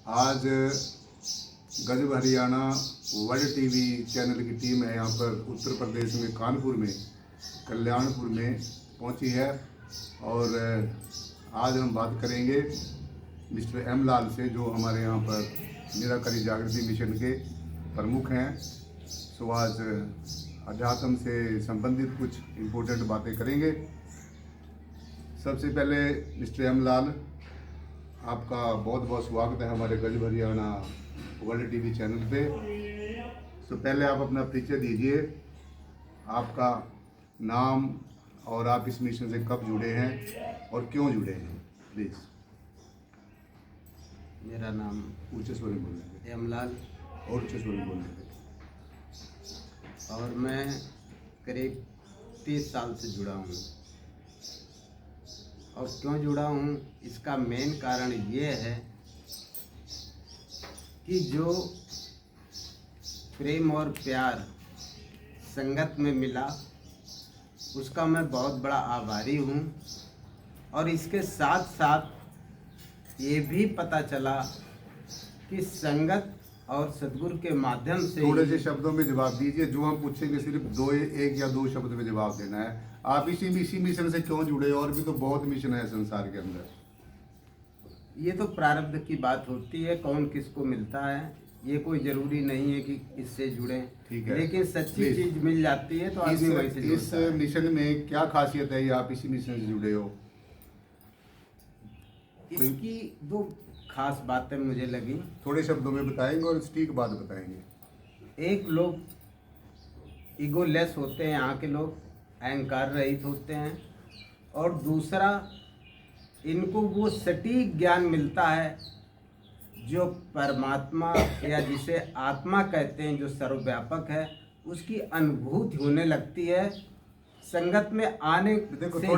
आज गजब Haryana world TV channel की टीम है यहाँ पर उत्तर प्रदेश में कानपुर में कल्याणपुर में पहुँची है और आज हम बात करेंगे मिस्टर एम लाल से, जो हमारे यहाँ पर निराकारी जागृति मिशन के प्रमुख हैं। सो आज अध्यात्म से संबंधित कुछ इम्पोर्टेंट बातें करेंगे। सबसे पहले मिस्टर एम लाल, आपका बहुत बहुत स्वागत है हमारे गजब हरियाणा वर्ल्ड टीवी चैनल पे। तो पहले आप अपना परिचय दीजिए, आपका नाम और आप इस मिशन से कब जुड़े हैं और क्यों जुड़े हैं, प्लीज़। मेरा नाम ऊंचे स्वर में बोलेंगे एम लाल और ऊंचे स्वर में बोलेंगे। और मैं करीब 30 साल से जुड़ा हूँ। और क्यों जुड़ा हूँ, इसका मेन कारण ये है कि जो प्रेम और प्यार संगत में मिला उसका मैं बहुत बड़ा आभारी हूँ। और इसके साथ साथ ये भी पता चला कि संगत और सद्गुरु के माध्यम से थोड़े से शब्दों में जवाब दीजिए। जो हम पूछेंगे सिर्फ एक या दो शब्द में जवाब देना है। आप इसी मिशन से क्यों जुड़े? और भी तो बहुत मिशन है संसार के अंदर। ये तो प्रारब्ध की बात होती है, कौन किसको मिलता है, ये कोई जरूरी नहीं है कि इससे जुड़े। ठीक है, लेकिन सच्ची चीज मिल जाती है तो आदमी वहीं से इस जुड़ता है। मिशन में क्या खासियत है, ये आप इसी मिशन से जुड़े हो? इसकी दो खास बातें मुझे लगी। थोड़े शब्दों में बताएंगे और सटीक बात बताएंगे। एक, लोग ईगोलेस होते हैं, यहाँ के लोग अहंकार रहित होते हैं। और दूसरा, इनको वो सटीक ज्ञान मिलता है जो परमात्मा या जिसे आत्मा कहते हैं, जो सर्वव्यापक है, उसकी अनुभूति होने लगती है संगत में आने। देखो, से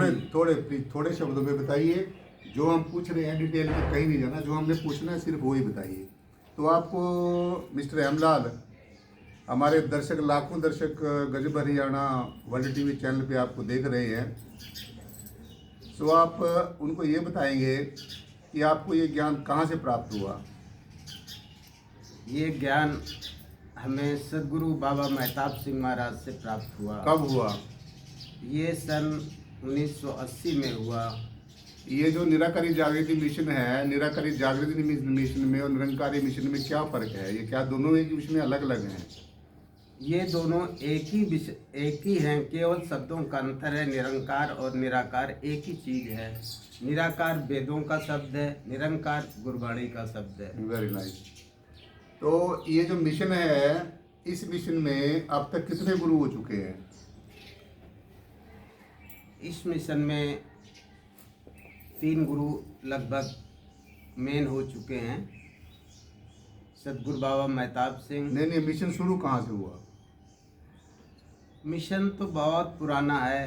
थोड़े शब्दों में बताइए। जो हम पूछ रहे हैं डिटेल में कहीं नहीं जाना, जो हमने पूछना है सिर्फ वही बताइए। तो आपको मिस्टर हेमलाल, हमारे दर्शक, लाखों दर्शक गजब हरियाणा वर्ल्ड टीवी चैनल पे आपको देख रहे हैं। तो आप उनको ये बताएंगे कि आपको ये ज्ञान कहाँ से प्राप्त हुआ? ये ज्ञान हमें सद्गुरु बाबा मेहताब सिंह महाराज से प्राप्त हुआ। कब हुआ? ये सन 1980 में हुआ। ये जो निराकारी जागृति मिशन है, निराकारी जागृति मिशन में और निरंकारी मिशन में क्या फ़र्क है? ये क्या दोनों एक विषय में अलग अलग हैं? ये दोनों एक ही हैं, केवल शब्दों का अंतर है। निरंकार और निराकार एक ही चीज है। निराकार वेदों का शब्द है, निरंकार गुरबाणी का शब्द है। Very nice. तो ये जो मिशन है, इस मिशन में अब तक कितने गुरु हो चुके हैं? इस मिशन में 3 गुरु लगभग मेन हो चुके हैं। सद्गुरु बाबा मेहताब सिंह। नहीं, मिशन शुरू कहाँ से हुआ? मिशन तो बहुत पुराना है,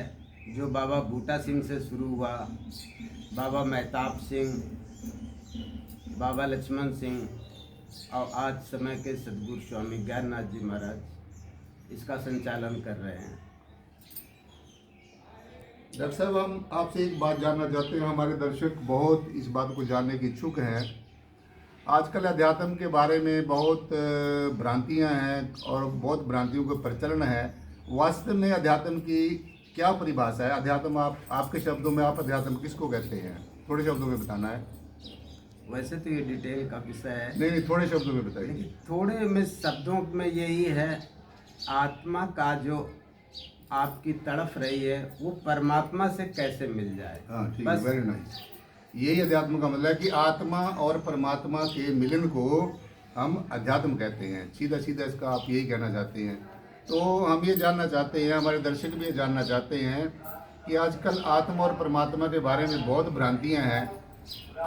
जो बाबा बूटा सिंह से शुरू हुआ। बाबा मेहताब सिंह, बाबा लक्ष्मण सिंह और आज समय के सद्गुरु स्वामी ज्ञाननाथ जी महाराज इसका संचालन कर रहे हैं। डॉक्टर साहब, हम आपसे एक बात जानना चाहते हैं। हमारे दर्शक बहुत इस बात को जानने के इच्छुक हैं। आजकल अध्यात्म के बारे में बहुत भ्रांतियां हैं और बहुत भ्रांतियों का प्रचलन है। वास्तव में अध्यात्म की क्या परिभाषा है? अध्यात्म, आपके शब्दों में आप अध्यात्म किसको कहते हैं? थोड़े शब्दों में बताना है। वैसे तो ये डिटेल का विषय है। नहीं, थोड़े शब्दों में बताइए। थोड़े में शब्दों में यही है, आत्मा का जो आपकी तड़फ रही है वो परमात्मा से कैसे मिल जाए। हाँ, ठीक है, वेरी नाइस। यही अध्यात्म का मतलब है कि आत्मा और परमात्मा के मिलन को हम अध्यात्म कहते हैं। सीधा सीधा इसका आप यही कहना चाहते हैं। तो हम ये जानना चाहते हैं, हमारे दर्शक भी ये जानना चाहते हैं कि आजकल आत्मा और परमात्मा के बारे में बहुत भ्रांतियां हैं।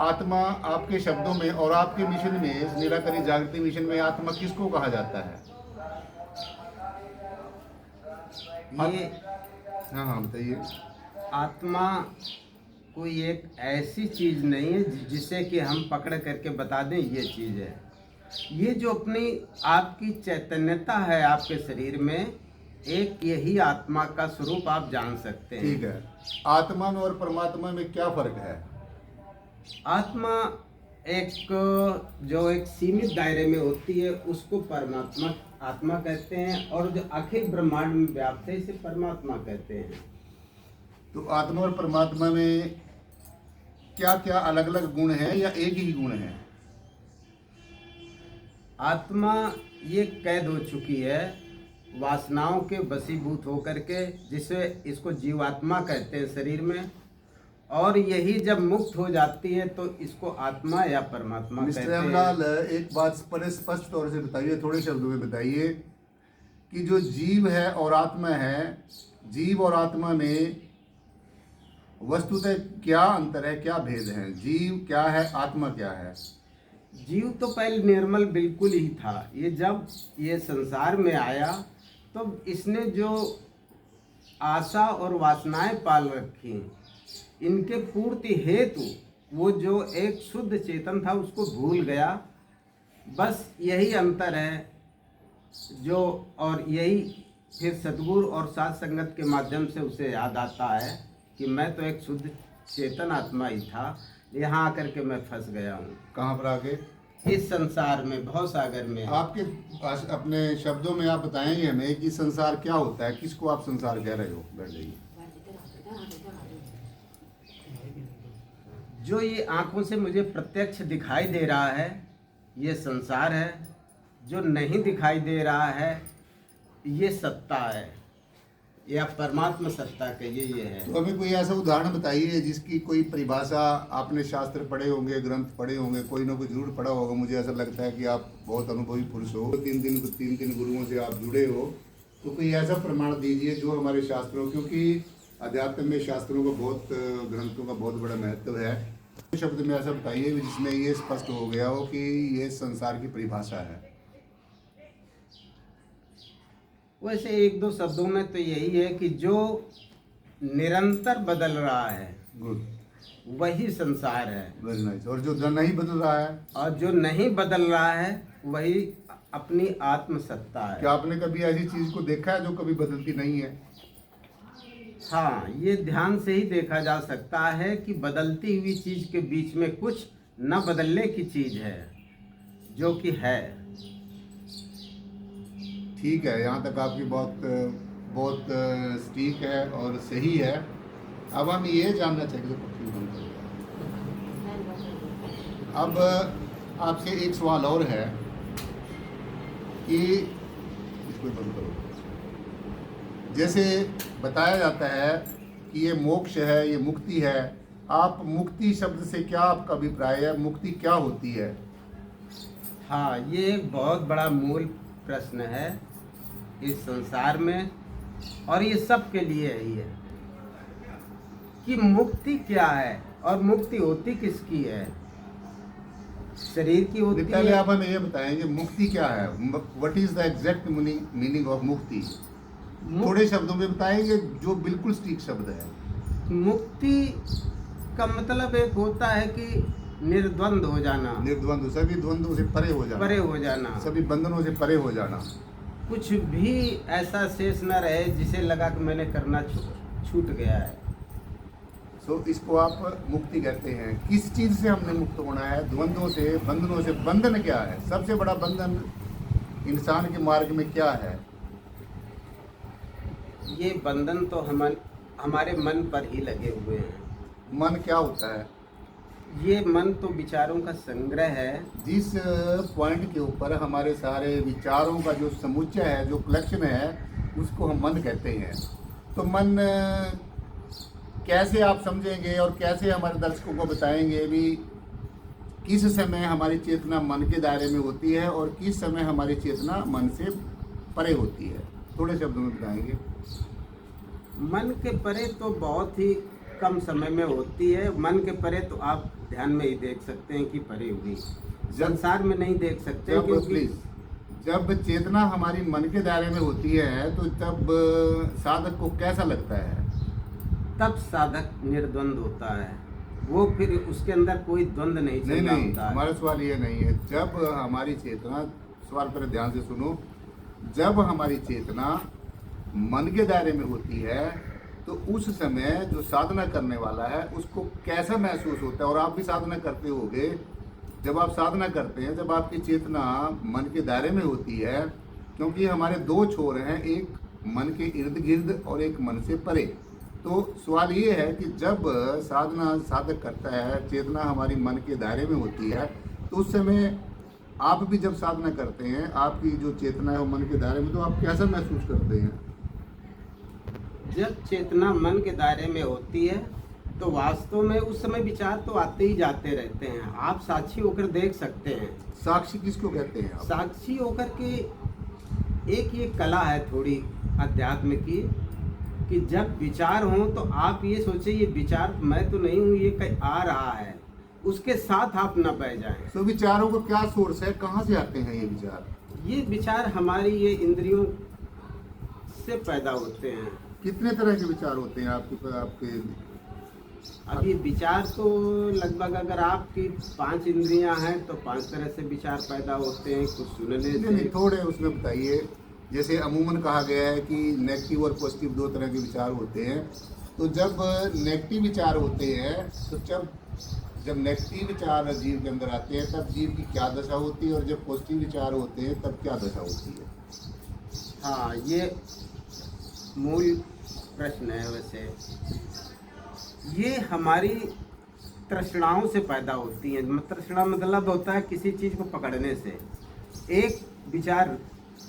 आत्मा आपके शब्दों में और आपके मिशन में, इस निराकारी जागृति मिशन में, आत्मा किसको कहा जाता है? ये हाँ, बताइए। आत्मा कोई एक ऐसी चीज नहीं है जिसे कि हम पकड़ करके बता दें ये चीज है। ये जो अपनी आपकी चैतन्यता है आपके शरीर में, एक यही आत्मा का स्वरूप आप जान सकते हैं। ठीक है। आत्मा में और परमात्मा में क्या फर्क है? आत्मा एक सीमित दायरे में होती है उसको परमात्मा आत्मा कहते हैं, और जो अखिल ब्रह्मांड में व्याप्त है इसे परमात्मा कहते हैं। तो आत्मा और परमात्मा में क्या क्या अलग अलग गुण हैं या एक ही गुण है? आत्मा ये कैद हो चुकी है वासनाओं के वशीभूत होकर के, जिसे इसको जीवात्मा कहते हैं शरीर में, और यही जब मुक्त हो जाती है तो इसको आत्मा या परमात्मा कहते मिस्टर हैं। रामलाल, एक बात बड़े स्पष्ट तौर से बताइए, थोड़े शब्दों में बताइए कि जो जीव है और आत्मा है, जीव और आत्मा में वस्तुतः क्या अंतर है, क्या भेद है? जीव क्या है, आत्मा क्या है? जीव तो पहले निर्मल बिल्कुल ही था। ये जब ये संसार में आया तो इसने जो आशा और वासनाएं पाल रखी, इनके पूर्ति हेतु वो जो एक शुद्ध चेतन था उसको भूल गया। बस यही अंतर है जो, और यही फिर सद्गुरु और साथ संगत के माध्यम से उसे याद आता है कि मैं तो एक शुद्ध चेतन आत्मा ही था, यहाँ आकर के मैं फंस गया हूँ। कहाँ पर आके? इस संसार में, भव सागर में। आपके अपने शब्दों में आप बताएंगे हमें कि संसार क्या होता है, किसको आप संसार कह रहे हो? बैठ जाइए। जो ये आंखों से मुझे प्रत्यक्ष दिखाई दे रहा है ये संसार है, जो नहीं दिखाई दे रहा है ये सत्ता है, या परमात्मा सत्ता कहिए ये है। तो हमें कोई ऐसा उदाहरण बताइए जिसकी कोई परिभाषा, आपने शास्त्र पढ़े होंगे, ग्रंथ पढ़े होंगे, कोई ना कोई जरूर पढ़ा होगा। मुझे ऐसा लगता है कि आप बहुत अनुभवी पुरुष हो, तीन तीन गुरुओं से आप जुड़े हो, तो कोई ऐसा प्रमाण दीजिए जो हमारे शास्त्रों, क्योंकि अध्यात्म में शास्त्रों का बहुत, ग्रंथों का बहुत बड़ा महत्व है। शब्द में ऐसा बताइए जिसमें ये स्पष्ट हो गया हो कि ये संसार की परिभाषा है। वैसे एक दो शब्दों में तो यही है कि जो निरंतर बदल रहा है गुड, वही संसार है, वेरी नाइस। और जो नहीं बदल रहा है, और जो नहीं बदल रहा है वही अपनी आत्मसत्ता है। क्या आपने कभी ऐसी चीज को देखा है जो कभी बदलती नहीं है? हाँ, ये ध्यान से ही देखा जा सकता है कि बदलती हुई चीज के बीच में कुछ न बदलने की चीज है जो कि है। ठीक है, यहाँ तक आपकी बहुत ठीक है और सही है। अब हम ये जानना चाहिए, अब आपसे एक सवाल और है कि इसको बंद करो। जैसे बताया जाता है कि ये मोक्ष है, ये मुक्ति है। आप मुक्ति शब्द से क्या आपका अभिप्राय है? मुक्ति क्या होती है? हाँ, ये एक बहुत बड़ा मूल प्रश्न है इस संसार में, और ये सब के लिए ही है कि मुक्ति क्या है और मुक्ति होती किसकी है? शरीर की होती पहले है। आप हमें ये बताएंगे मुक्ति क्या है, what is the exact meaning of मुक्ति? थोड़े शब्दों में बताएंगे जो बिल्कुल सटीक शब्द है। मुक्ति का मतलब एक होता है कि निर्द्वंद हो जाना, निर्द्वंद, सभी द्वंद्वों से परे हो जाना, परे हो जाना, सभी बंधनों से परे हो जाना। कुछ भी ऐसा शेष न रहे जिसे लगा कि मैंने करना छूट गया है। सो इसको आप मुक्ति कहते हैं। किस चीज से हमने मुक्त होना है? द्वंद्वों से, बंधनों से। बंधन क्या है? सबसे बड़ा बंधन इंसान के मार्ग में क्या है? ये बंधन तो हमारे मन पर ही लगे हुए हैं। मन क्या होता है? ये मन तो विचारों का संग्रह है। जिस पॉइंट के ऊपर हमारे सारे विचारों का जो समुच्चय है, जो कलेक्शन है, उसको हम मन कहते हैं। तो मन कैसे आप समझेंगे और कैसे हमारे दर्शकों को बताएंगे भी किस समय हमारी चेतना मन के दायरे में होती है और किस समय हमारी चेतना मन से परे होती है? थोड़े शब्दों में बताएंगे। मन के परे तो बहुत ही कम समय में होती है। मन के परे तो आप ध्यान में ही देख सकते हैं कि परे हुई, संसार में नहीं देख सकते क्योंकि जब चेतना हमारी मन के दायरे में होती है तो तब साधक को कैसा लगता है? तब साधक निर्द्वंद होता है। वो फिर उसके अंदर कोई द्वंद नहीं चल रहा होता है। हमारा सवाल ये नहीं है। जब हमारी चेतना, सवाल पर ध्यान से सुनो, जब हमारी चेतना मन के दायरे में होती है तो उस समय जो साधना करने वाला है उसको कैसा महसूस होता है? और आप भी साधना करते होगे जब आप साधना करते हैं, जब आपकी चेतना मन के दायरे में होती है, क्योंकि हमारे दो छोर हैं, एक मन के इर्द गिर्द और एक मन से परे। तो सवाल ये है कि जब साधना साधक करता है, चेतना हमारी मन के दायरे में होती है, तो उस समय आप भी जब साधना करते हैं, आपकी जो चेतना है वो मन के दायरे में, तो आप कैसा महसूस करते हैं? जब चेतना मन के दायरे में होती है तो वास्तव में उस समय विचार तो आते ही जाते रहते हैं। आप साक्षी होकर देख सकते हैं। साक्षी किसको कहते हैं आप? साक्षी होकर के एक ये कला है थोड़ी अध्यात्म की, कि जब विचार हो तो आप ये सोचे ये विचार मैं तो नहीं हूँ, ये कहीं आ रहा है, उसके साथ आप न बह जाएं। तो विचारों का क्या सोर्स है, कहाँ से आते हैं ये विचार? ये विचार हमारी ये इंद्रियों से पैदा होते हैं। कितने तरह के विचार होते हैं आपके? अब ये विचार तो लगभग अगर आपकी 5 इंद्रियां हैं तो 5 तरह से विचार पैदा होते हैं। कुछ सुनने नहीं, से थोड़े उसमें बताइए। जैसे अमूमन कहा गया है कि नेगेटिव और पॉजिटिव 2 तरह के विचार होते हैं। तो जब नेगेटिव विचार होते हैं, तो जब नेगेटिव विचार जीव के अंदर आते हैं, तब जीव की क्या दशा होती है, और जब पॉजिटिव विचार होते हैं तब क्या दशा होती है? हाँ, ये मूल प्रश्न है। वैसे ये हमारी तृष्णाओं से पैदा होती है। तृष्णा मतलब होता है किसी चीज़ को पकड़ने से। एक विचार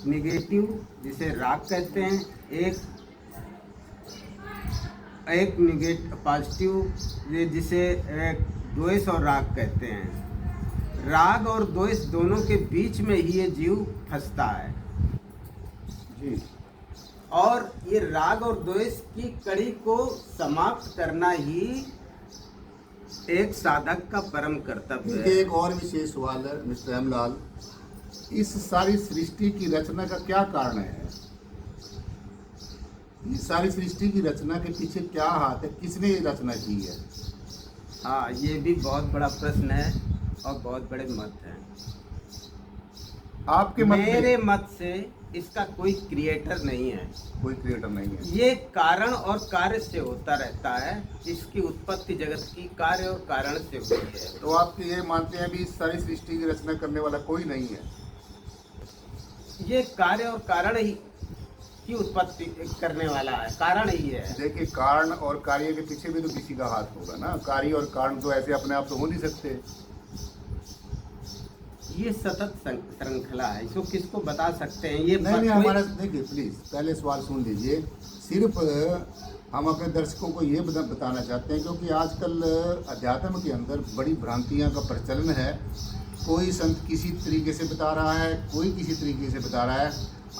निगेटिव जिसे राग कहते हैं, एक निगेटिव पॉजिटिव जिसे द्वेष और राग कहते हैं। राग और द्वेष दोनों के बीच में ही ये जीव फंसता है जी। और ये राग और द्वेष की कड़ी को समाप्त करना ही एक साधक का परम कर्तव्य है। एक और विशेष सवाल है मिस्टर हेमलाल, इस सारी सृष्टि की रचना का क्या कारण है? इस सारी सृष्टि की रचना के पीछे क्या हाथ है, किसने ये रचना की है? हाँ, ये भी बहुत बड़ा प्रश्न है और बहुत बड़े मत हैं। आपके मत मेरे मत से इसका कोई क्रिएटर नहीं है। कोई क्रिएटर नहीं है। ये कारण और कार्य से होता रहता है। इसकी उत्पत्ति जगत की कार्य और कारण से हुई है। तो आप ये मानते हैं भी इस सारी सृष्टि की रचना करने वाला कोई नहीं है? ये कार्य और कारण ही की उत्पत्ति करने वाला है, कारण ही है। देखिए, कारण और कार्य के पीछे भी तो किसी का हाथ होगा ना। कार्य और कारण तो ऐसे अपने आप तो हो नहीं सकते। ये सतत श्रृंखला है, इसको किसको बता सकते हैं? ये नहीं, हमारा देखिए, प्लीज पहले सवाल सुन लीजिए। सिर्फ हम अपने दर्शकों को ये बताना चाहते हैं, क्योंकि आजकल अध्यात्म के अंदर बड़ी भ्रांतियां का प्रचलन है। कोई संत किसी तरीके से बता रहा है, कोई किसी तरीके से बता रहा है।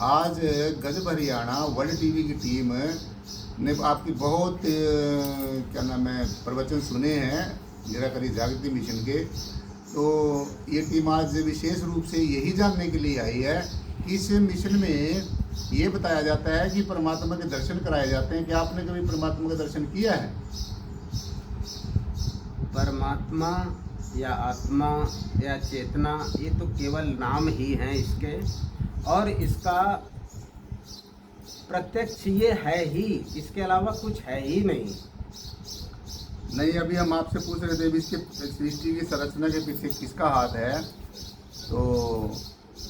आज गजब हरियाणा वर्ल्ड टीवी की टीम ने आपकी बहुत क्या नाम है प्रवचन सुने हैं निराकरी जागृति मिशन के। तो ये टीम आज विशेष रूप से यही जानने के लिए आई है कि इस मिशन में ये बताया जाता है कि परमात्मा के दर्शन कराए जाते हैं। क्या आपने कभी परमात्मा का दर्शन किया है? परमात्मा या आत्मा या चेतना ये तो केवल नाम ही हैं इसके, और इसका प्रत्यक्ष ये है ही, इसके अलावा कुछ है ही नहीं। नहीं, अभी हम आपसे पूछ रहे थे इसके सृष्टि की संरचना के पीछे किसका हाथ है। तो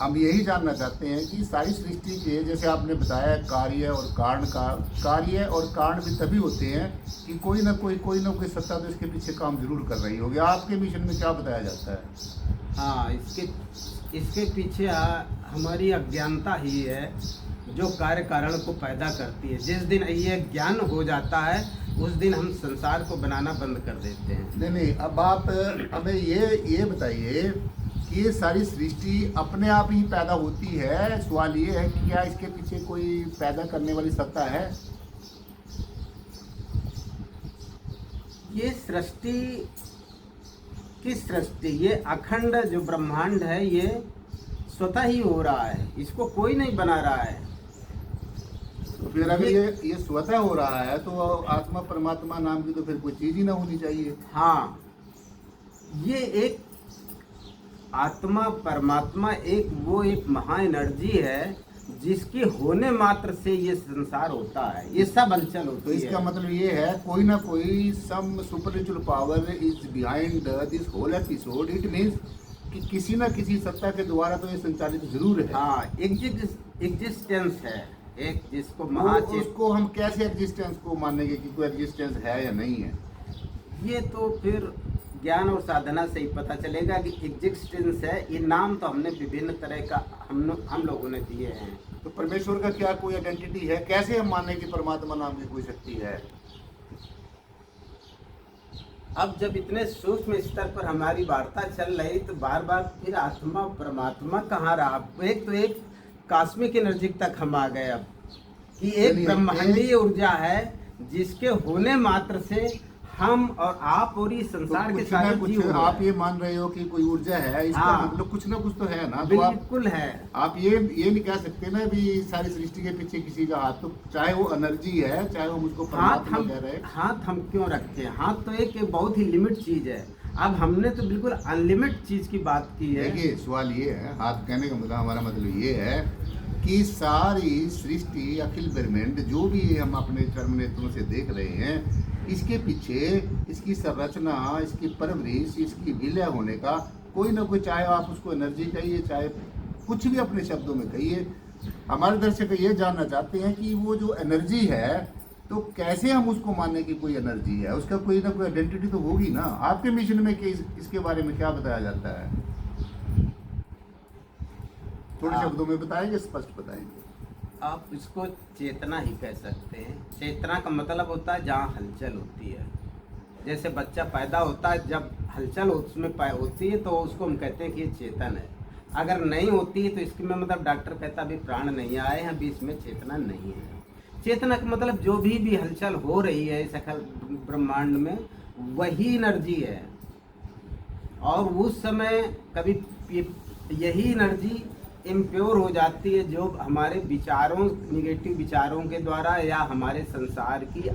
हम यही जानना चाहते हैं कि सारी सृष्टि के, जैसे आपने बताया, कार्य और कारण का, कार्य और कारण भी तभी होते हैं कि कोई ना कोई सत्ता तो इसके पीछे काम जरूर कर रही होगी। आपके मिशन में क्या बताया जाता है? हाँ, इसके पीछे हमारी अज्ञानता ही है जो कार्य कारण को पैदा करती है। जिस दिन ये ज्ञान हो जाता है उस दिन हम संसार को बनाना बंद कर देते हैं। नहीं, अब आप हमें ये बताइए कि ये सारी सृष्टि अपने आप ही पैदा होती है। सवाल ये है कि क्या इसके पीछे कोई पैदा करने वाली सत्ता है? ये सृष्टि की सृष्टि, ये अखंड जो ब्रह्मांड है ये स्वतः ही हो रहा है, इसको कोई नहीं बना रहा है। तो फिर अगर ये स्वतः हो रहा है तो आत्मा परमात्मा नाम की तो फिर कोई चीज ही ना होनी चाहिए। हाँ, ये एक आत्मा परमात्मा एक महा एनर्जी है जिसके होने मात्र से ये संसार होता है, ये सब हलचल होती है। तो इसका मतलब ये है कोई ना कोई some supernatural power is behind this whole episode. It means कि किसी ना किसी सत्ता के द्वारा तो ये संचालित जरूर है। हाँ, एग्जिस्टेंस है एक, जिसको तो उसको हम कैसे एग्जिस्टेंस को मानेंगे कि कोई एग्जिस्टेंस है या नहीं है? ये तो फिर ज्ञान और साधना से ही पता चलेगा कि एग्जिस्टेंस है। ये नाम तो हमने विभिन्न तरह का हम लोगों ने दिए हैं। तो परमेश्वर का क्या कोई आइडेंटिटी है? कैसे हम माने कि परमात्मा नाम की कोई शक्ति है? अब जब इतने सूक्ष्म स्तर पर हमारी वार्ता चल रही तो बार बार फिर आत्मा परमात्मा कहाँ रहा? एक तो एक कॉस्मिक एनर्जी तक हम आ गए अब, कि एक ब्रह्मांडीय ऊर्जा है जिसके होने मात्र से हम और आप और इस संसार तो के सारे जीव आप ये मान रहे हो कि कोई ऊर्जा है, इसका हाँ, मतलब कुछ ना कुछ तो है ना? बिल्कुल है। आप ये नहीं कह सकते ना भी सारी सृष्टि के पीछे किसी का हाथ, तो चाहे वो एनर्जी है, चाहे वो मुझको परमात्मा कह रहे हैं। हाथ हम क्यों रखते हैं? हाथ तो एक बहुत ही लिमिट चीज है। अब हमने तो बिल्कुल अनलिमिट चीज की बात की है। देखिए, सवाल ये है, हाथ कहने का मतलब हमारा मतलब ये है कि सारी सृष्टि, अखिल ब्रह्मांड जो भी हम अपने कर्म नेत्रों से देख रहे हैं, इसके पीछे इसकी संरचना, इसकी परवरिश, इसकी विलय होने का कोई ना कोई, चाहे आप उसको एनर्जी कहिए, चाहे कुछ भी अपने शब्दों में कहिए, हमारे दर्शक ये जानना चाहते हैं कि वो जो एनर्जी है, तो कैसे हम उसको माने कि कोई एनर्जी है? उसका कोई ना कोई आइडेंटिटी तो होगी ना। आपके मिशन में इसके बारे में क्या बताया जाता है? थोड़े शब्दों में बताएंगे, स्पष्ट बताएंगे? आप इसको चेतना ही कह सकते हैं। चेतना का मतलब होता है जहाँ हलचल होती है। जैसे बच्चा पैदा होता है, जब हलचल उसमें होती है तो उसको हम कहते हैं कि ये चेतन है। अगर नहीं होती है तो इसके में मतलब डॉक्टर कहता अभी प्राण नहीं आए हैं, अभी इसमें चेतना नहीं है। चेतना का मतलब जो भी हलचल हो रही है इस अखिल ब्रह्मांड में, वही एनर्जी है। और उस समय कभी यही एनर्जी इम्प्योर हो जाती है, जो हमारे विचारों, निगेटिव विचारों के द्वारा या हमारे संसार की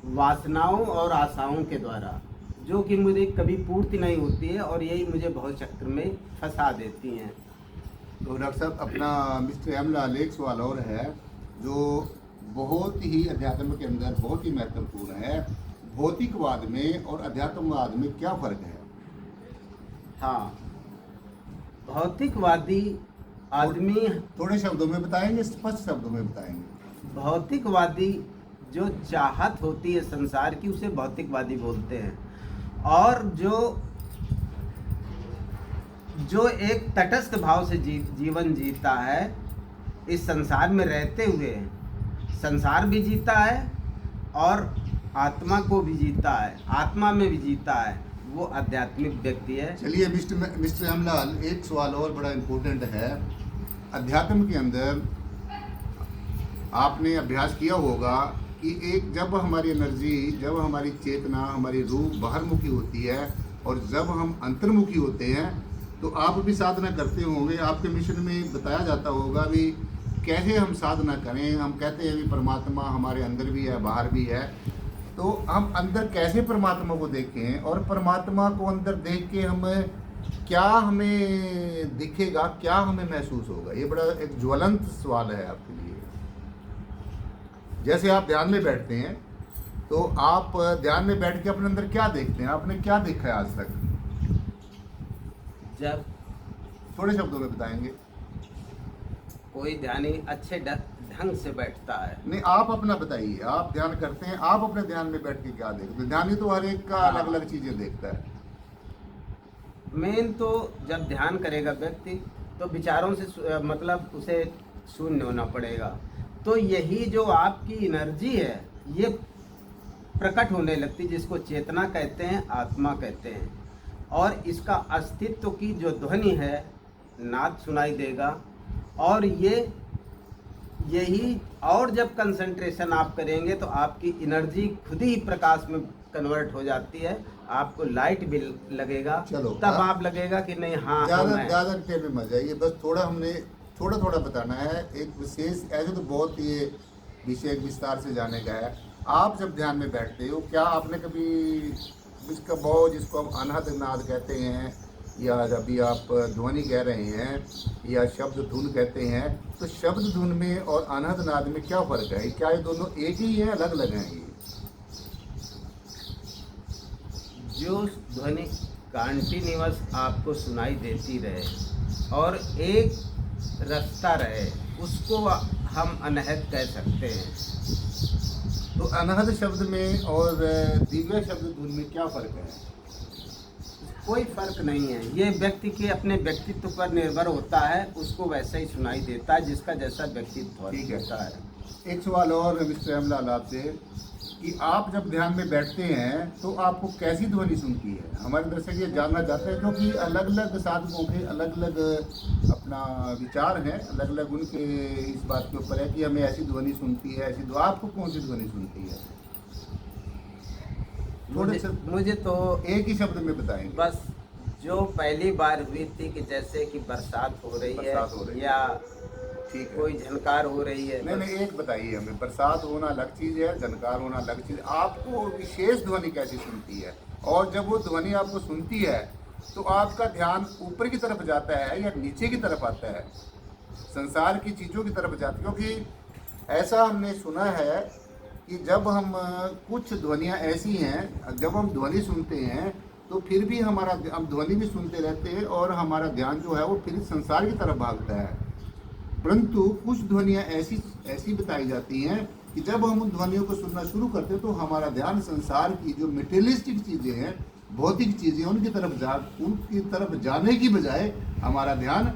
वासनाओं और आशाओं के द्वारा, जो कि मुझे कभी पूर्ति नहीं होती है और यही मुझे बहुत चक्र में फंसा देती हैं। तो डॉक्टर साहब, अपना मिस्टर हेमलाल, एक सवाल और है जो बहुत ही अध्यात्म के अंदर बहुत ही महत्वपूर्ण है। भौतिकवाद में और अध्यात्मवाद में क्या फर्क है? हाँ, भौतिकवादी आदमी, थोड़े शब्दों में बताएंगे, स्पष्ट शब्दों में बताएंगे? भौतिकवादी जो चाहत होती है संसार की, उसे भौतिकवादी बोलते हैं। और जो एक तटस्थ भाव से जीवन जीता है, इस संसार में रहते हुए संसार भी जीता है और आत्मा को भी जीता है, आत्मा में भी जीता है, वो आध्यात्मिक व्यक्ति है। चलिए मिस्टर हेमलाल, एक सवाल और बड़ा इम्पोर्टेंट है। अध्यात्म के अंदर आपने अभ्यास किया होगा कि एक, जब हमारी एनर्जी, जब हमारी चेतना, हमारी रूह बाहरमुखी होती है और जब हम अंतर्मुखी होते हैं, तो आप भी साधना करते होंगे। आपके मिशन में बताया जाता होगा भी कैसे हम साधना करें। हम कहते हैं भी परमात्मा हमारे अंदर भी है, बाहर भी है, तो हम अंदर कैसे परमात्मा को देखें और परमात्मा को अंदर देख के हम क्या हमें दिखेगा, क्या हमें महसूस होगा? ये बड़ा एक ज्वलंत सवाल है आपके लिए। जैसे आप ध्यान में बैठते हैं, तो आप ध्यान में बैठ के अपने अंदर क्या देखते हैं? आपने क्या देखा है आज तक? जब थोड़े शब्दों में बताएंगे? कोई ध्यानी अच्छे ढंग से बैठता है। नहीं, आप अपना बताइए। आप ध्यान करते हैं, आप अपने ध्यान में बैठ के क्या देखते हैं? ध्यानी तो हर एक का अलग अलग चीजें देखता है। मेन तो जब ध्यान करेगा व्यक्ति, तो विचारों से मतलब उसे शून्य होना पड़ेगा। तो यही जो आपकी एनर्जी है, ये प्रकट होने लगती, जिसको चेतना कहते हैं, आत्मा कहते हैं। और इसका अस्तित्व की जो ध्वनि है, नाद सुनाई देगा। और यही और जब कंसंट्रेशन आप करेंगे तो आपकी एनर्जी खुद ही प्रकाश में कन्वर्ट हो जाती है। आपको लाइट भी लगेगा, चलो तब आप लगेगा कि नहीं, हाँ, ज़्यादा डिटेल में मत जाइए। बस हमने थोड़ा बताना है। एक विशेष, ऐसे तो बहुत ये विषय विस्तार से जाने का है। आप जब ध्यान में बैठते हो, क्या आपने कभी इसका बहुत, जिसको हम अनहद नाद कहते हैं, या अभी आप ध्वनि कह रहे हैं, या शब्द धुन कहते हैं, तो शब्द धुन में और अनहद नाद में क्या फ़र्क है? क्या ये दोनों एक ही है, अलग अलग हैं? ये जो ध्वनि कंटिन्यूअस आपको सुनाई देती रहे और एक रास्ता रहे, उसको हम अनहद कह सकते हैं। तो अनहद शब्द में और दिव्य शब्द धुन में क्या फ़र्क है? कोई फर्क नहीं है, ये व्यक्ति के अपने व्यक्तित्व पर निर्भर होता है, उसको वैसा ही सुनाई देता है जिसका जैसा व्यक्तित्व ठीक है। होता है। एक सवाल और मिस्टर अहमलाल आपसे कि आप जब ध्यान में बैठते हैं तो आपको कैसी ध्वनि सुनती है? हमारे दर्शक ये जानना चाहते हैं क्योंकि अलग अलग साधकों के अलग अलग अपना विचार हैं, अलग अलग उनके इस बात के ऊपर है कि हमें ऐसी ध्वनि सुनती है, ऐसी आपको कौन सी ध्वनि सुनती है? मुझे तो एक ही शब्द में बताएंगे। बस जो पहली बार हुई थी कि जैसे कि बरसात हो रही है या ठीक है, कोई झनकार हो रही है। नहीं एक बताइए हमें, बरसात होना अलग चीज़ है, झनकार होना अलग चीज़, आपको विशेष ध्वनि कैसी सुनती है? और जब वो ध्वनि आपको सुनती है तो आपका ध्यान ऊपर की तरफ जाता है या नीचे की तरफ आता है, संसार की चीज़ों की तरफ जाता है? क्योंकि ऐसा हमने सुना है कि जब हम कुछ ध्वनियाँ ऐसी हैं, जब हम ध्वनि सुनते हैं तो फिर भी हम ध्वनि भी सुनते रहते हैं और हमारा ध्यान जो है वो फिर संसार की तरफ भागता है। परंतु कुछ ध्वनियाँ ऐसी बताई जाती हैं कि जब हम उन ध्वनियों को सुनना शुरू करते हैं तो हमारा ध्यान संसार की जो मटेरियलिस्टिक चीज़ें हैं, भौतिक चीज़ें, उनकी तरफ जाने की बजाय हमारा ध्यान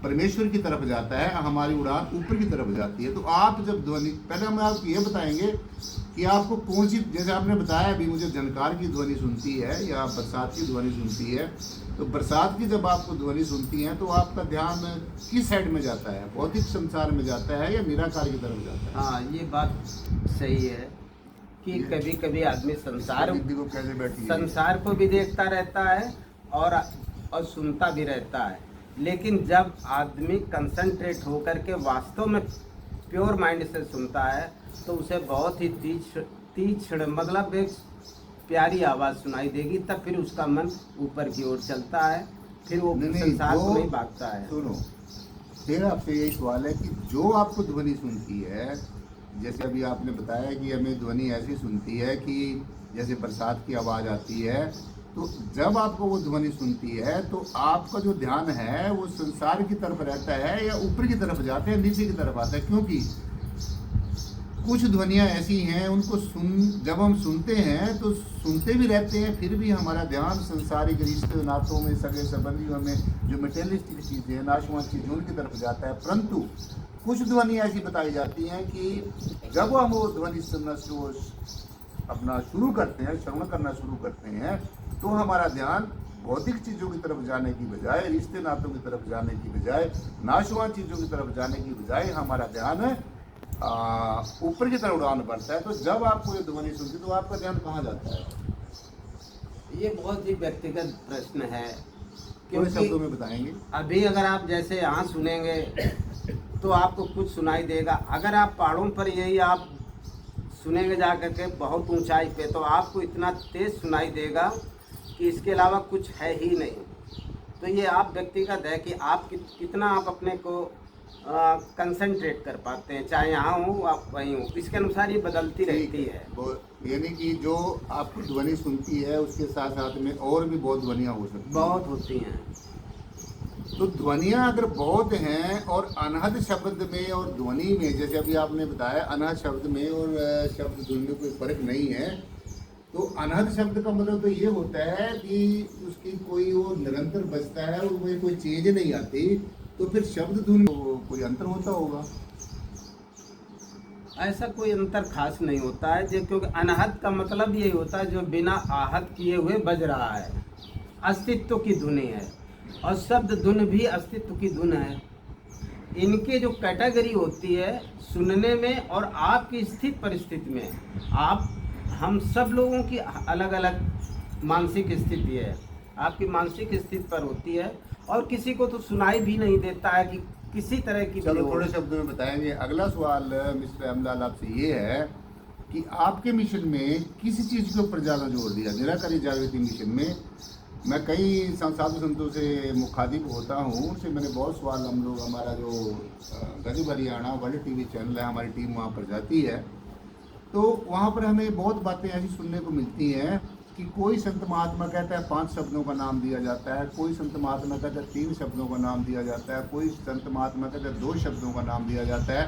परमेश्वर की तरफ जाता है, हमारी उड़ान ऊपर की तरफ जाती है। तो आप जब ध्वनि, पहले हम आपको ये बताएंगे कि आपको कौन सी, जैसे आपने बताया अभी मुझे झनकार की ध्वनि सुनती है या बरसात की ध्वनि सुनती है, तो बरसात की जब आपको ध्वनि सुनती है तो आपका ध्यान किस साइड में जाता है? भौतिक संसार में जाता है या निराकार की तरफ जाता है? हाँ, ये बात सही है कि कभी कभी आदमी संसार को कैसे बैठी संसार को भी देखता रहता है और सुनता भी रहता है, लेकिन जब आदमी कंसंट्रेट होकर के वास्तव में प्योर माइंड से सुनता है तो उसे बहुत ही तीक्ष्ण मतलब एक प्यारी आवाज़ सुनाई देगी, तब फिर उसका मन ऊपर की ओर चलता है, फिर वो संसार को नहीं भागता है। सुनो, फिर आपसे यही सवाल है कि जो आपको ध्वनि सुनती है, जैसे अभी आपने बताया कि हमें ध्वनि ऐसी सुनती है कि जैसे बरसात की आवाज़ आती है, तो जब आपको वो ध्वनि सुनती है तो आपका जो ध्यान है वो संसार की तरफ रहता है या ऊपर की तरफ जाता है, नीचे की तरफ आता है? क्योंकि कुछ ध्वनियाँ ऐसी हैं, उनको जब हम सुनते हैं तो सुनते भी रहते हैं, फिर भी हमारा ध्यान संसारिक रिश्ते नातों में, सगे संबंधियों में, जो मटेरियलिस्टिक चीज़ें हैं, नाशवान चीज़ों उनकी तरफ जाता है। परंतु कुछ ध्वनि ऐसी बताई जाती हैं कि जब हम वो ध्वनि सुनना अपना शुरू करते हैं, श्रवण करना शुरू करते हैं, तो हमारा ध्यान भौतिक चीज़ों की तरफ जाने की बजाय, रिश्ते नातों की तरफ जाने की बजाय, नाशवान चीज़ों की तरफ जाने की बजाय हमारा ध्यान ऊपर की तरफ उड़ान भरता है। तो जब आपको ये ध्वनि सुनती तो आपका ध्यान कहाँ जाता है? ये बहुत ही व्यक्तिगत प्रश्न है, क्योंकि शब्दों में बताएंगे। अभी अगर आप जैसे यहाँ सुनेंगे तो आपको कुछ सुनाई देगा, अगर आप पहाड़ों पर यही आप सुनेंगे जा कर के बहुत ऊंचाई पे, तो आपको इतना तेज सुनाई देगा कि इसके अलावा कुछ है ही नहीं। तो ये आप व्यक्तिगत है कि आप कितना आप अपने को कंसंट्रेट कर पाते हैं, चाहे यहाँ हो आप वहीं हो, इसके अनुसार ये बदलती रहती है। यानी कि जो आपको ध्वनि सुनती है उसके साथ साथ में और भी बहुत ध्वनियाँ हो सकती हैं, बहुत होती हैं। तो ध्वनियाँ अगर बहुत हैं और अनहद शब्द में और ध्वनि में, जैसे अभी आपने बताया अनहद शब्द में और शब्द ध्वनि में कोई फर्क नहीं है, तो अनहद शब्द का मतलब तो ये होता है कि उसकी कोई वो निरंतर बजता है और उसमें कोई चेंज नहीं आती, तो फिर शब्द धुन कोई अंतर होता होगा? ऐसा कोई अंतर खास नहीं होता है, क्योंकि अनहद का मतलब यही होता है जो बिना आहत किए हुए बज रहा है, अस्तित्व की धुनी है, और शब्द धुन भी अस्तित्व की धुन है। इनके जो कैटेगरी होती है सुनने में और आपकी स्थित परिस्थिति में, हम सब लोगों की अलग अलग मानसिक स्थिति है, आपकी मानसिक स्थिति पर होती है, और किसी को तो सुनाई भी नहीं देता है कि किसी तरह की। चलो थोड़े शब्दों में बताएंगे। अगला सवाल मिस्टर अहमलाल आपसे ये है कि आपके मिशन में किसी चीज़ के ऊपर ज़्यादा जोर दिया? निराकारी जागृति मिशन में मैं कई साधु संतों से मुखातिब होता हूँ, उनसे मैंने बहुत सवाल, हम लोग, हमारा जो गजब हरियाणा वर्ल्ड टीवी चैनल है, हमारी टीम वहाँ पर जाती है, तो वहाँ पर हमें बहुत बातें ऐसी सुनने को मिलती हैं कि कोई संत महात्मा कहता है 5 शब्दों का नाम दिया जाता है, कोई संत महात्मा कहता है 3 शब्दों का नाम दिया जाता है, कोई संत महात्मा कहता है 2 शब्दों का नाम दिया जाता है।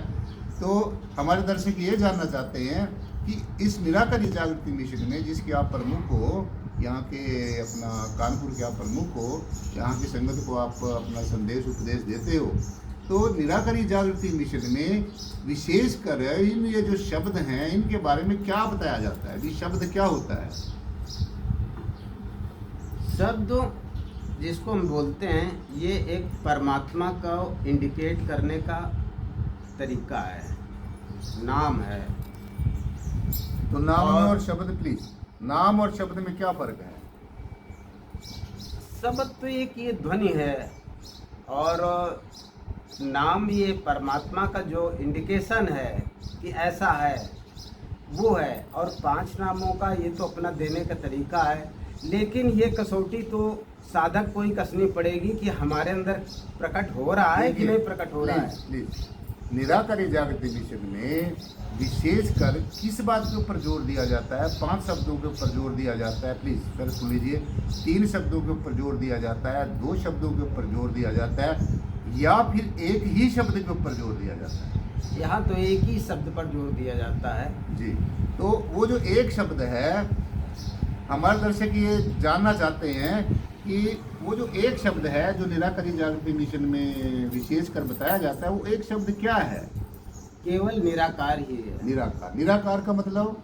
तो हमारे दर्शक ये जानना चाहते हैं कि इस निराकारी जागृति मिशन में जिसके आप प्रमुख हो, यहाँ के अपना कानपुर के आप प्रमुख हो, यहाँ की संगत को आप अपना संदेश उपदेश देते हो, तो निराकारी जागृति मिशन में विशेषकर इन ये जो शब्द हैं इनके बारे में क्या बताया जाता है? ये शब्द क्या होता है? शब्द जिसको हम बोलते हैं ये एक परमात्मा का इंडिकेट करने का तरीका है, नाम है। तो नाम और शब्द, प्लीज, नाम और शब्द में क्या फर्क है? शब्द तो एक ये ध्वनि है और नाम ये परमात्मा का जो इंडिकेशन है कि ऐसा है वो है, और 5 नामों का ये तो अपना देने का तरीका है। लेकिन ये कसौटी तो साधक को ही कसनी पड़ेगी कि हमारे अंदर प्रकट हो रहा है कि नहीं प्रकट हो रहा है। प्लीज, निराकारी जागृति मिशन में विशेषकर किस बात के ऊपर जोर दिया जाता है? 5 शब्दों के ऊपर जोर दिया जाता है, प्लीज सर सुन लीजिए। 3 शब्दों के ऊपर जोर दिया जाता है, 2 शब्दों के ऊपर जोर दिया जाता है, या फिर एक ही शब्द के ऊपर जोर दिया जाता है? यहाँ तो एक ही शब्द पर जोर दिया जाता है जी। तो वो जो एक शब्द है, हमारे दर्शक ये जानना चाहते हैं कि वो जो एक शब्द है जो निराकारी जागृति मिशन में विशेषकर बताया जाता है, वो एक शब्द क्या है? केवल निराकार ही है। निराकार। निराकार का मतलब?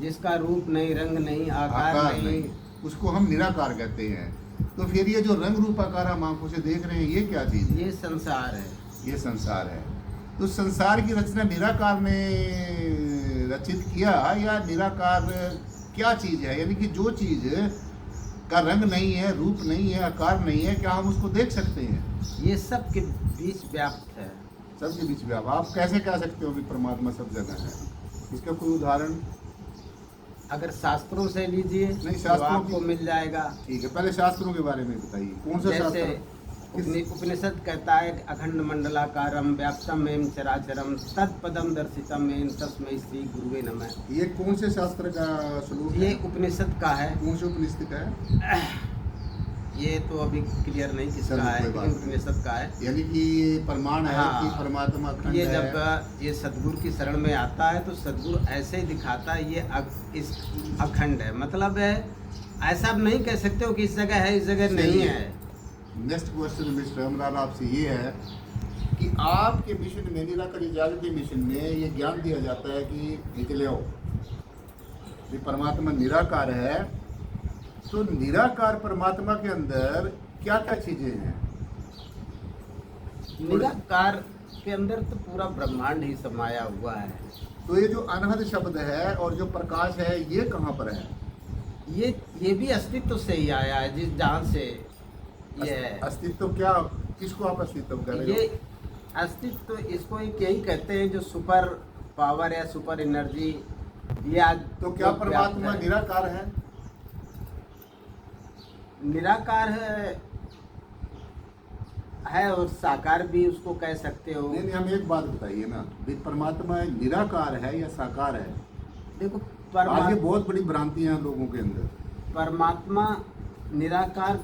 जिसका रूप नहीं, रंग नहीं, आकार नहीं, उसको हम निराकार कहते हैं। तो फिर ये जो रंग रूप आकार हम आंखों से देख रहे हैं, ये क्या चीज है? ये संसार है। ये संसार है। तो संसार की रचना निराकार ने रचित किया, या निराकार क्या चीज है? यानी कि जो चीज का रंग नहीं है, रूप नहीं है, आकार नहीं है, क्या हम उसको देख सकते हैं? ये सब के बीच व्याप्त है। सबके बीच व्याप्त। आप कैसे कह सकते हो कि परमात्मा सब जगह है? इसका कोई उदाहरण? अगर शास्त्रों से लीजिए नहीं, तो शास्त्रों आपको मिल जाएगा। ठीक है, पहले शास्त्रों के बारे में बताइए। कौन सा जैसे शास्त्र? उपनिषद कहता है अखंड मंडलाकारम व्याप्तम एवं चराचरम तत्पदम दर्शितम एवं तस्मै श्री गुरुवे नमः। ये कौन से शास्त्र का श्लोक है? ये उपनिषद का है। कौन से उपनिषद का है? ये तो अभी क्लियर नहीं किसका है, लेकिन उपनिषद का है। यानी कि ये प्रमाण है हाँ, कि परमात्मा अखंड ये है। जब ये सदगुरु की शरण में आता है तो सदगुरु ऐसे ही दिखाता है ये इस अखंड है। मतलब है ऐसा आप नहीं कह सकते हो कि इस जगह है इस जगह नहीं है। नेक्स्ट क्वेश्चन मिस्टर हमरान आपसे ये है कि आपके मिशन में, निराकारी जागृति मिशन में ये ज्ञान दिया जाता है कि निकले हो कि परमात्मा निराकार है। तो निराकार परमात्मा के अंदर क्या क्या चीजें हैं? निराकार के अंदर तो पूरा ब्रह्मांड ही समाया हुआ है। तो ये जो अनहद शब्द है और जो प्रकाश है, ये कहाँ पर है? ये भी अस्तित्व से ही आया है, जिस जहाँ से ये है। अस्तित्व क्या, किसको आप अस्तित्व कह रहे हो? ये अस्तित्व इसको एक यही कहते हैं जो सुपर पावर या सुपर एनर्जी या तो क्या परमात्मा निराकार है? निराकार है और साकार भी उसको कह सकते हो। नहीं, हम एक बात बताइए ना, भी परमात्मा निराकार है या साकार है? देखो आगे बहुत बड़ी भ्रांतियां हैं लोगों के अंदर। परमात्मा निराकार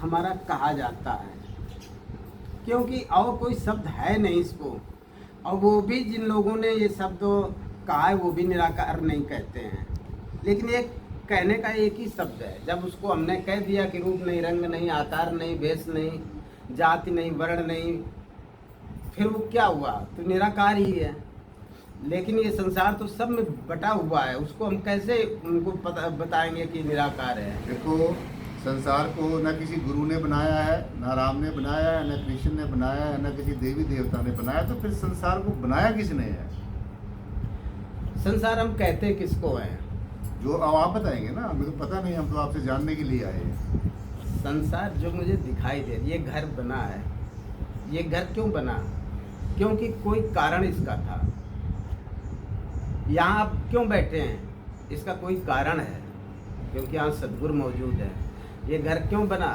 हमारा कहा जाता है क्योंकि और कोई शब्द है नहीं इसको, और वो भी जिन लोगों ने ये शब्द कहा है वो भी निराकार नहीं कहते हैं। लेकिन एक कहने का एक ही शब्द है। जब उसको हमने कह दिया कि रूप नहीं, रंग नहीं, आकार नहीं, भेष नहीं, जाति नहीं, वर्ण नहीं, फिर वो क्या हुआ? तो निराकार ही है। लेकिन ये संसार तो सब में बटा हुआ है, उसको हम कैसे उनको बताएंगे कि निराकार है? देखो, संसार को न किसी गुरु ने बनाया है, न राम ने बनाया है, न कृष्ण ने बनाया है, न किसी देवी देवता ने बनाया। तो फिर संसार को बनाया किसने है? संसार हम कहते किसको हैं? जो अब आप बताएंगे ना, हमें तो पता नहीं, हम तो आपसे जानने के लिए आए हैं। संसार जो मुझे दिखाई दे, ये घर बना है। ये घर क्यों बना? क्योंकि कोई कारण इसका था। यहाँ आप क्यों बैठे हैं? इसका कोई कारण है, क्योंकि यहाँ सदगुरु मौजूद है। ये घर क्यों बना?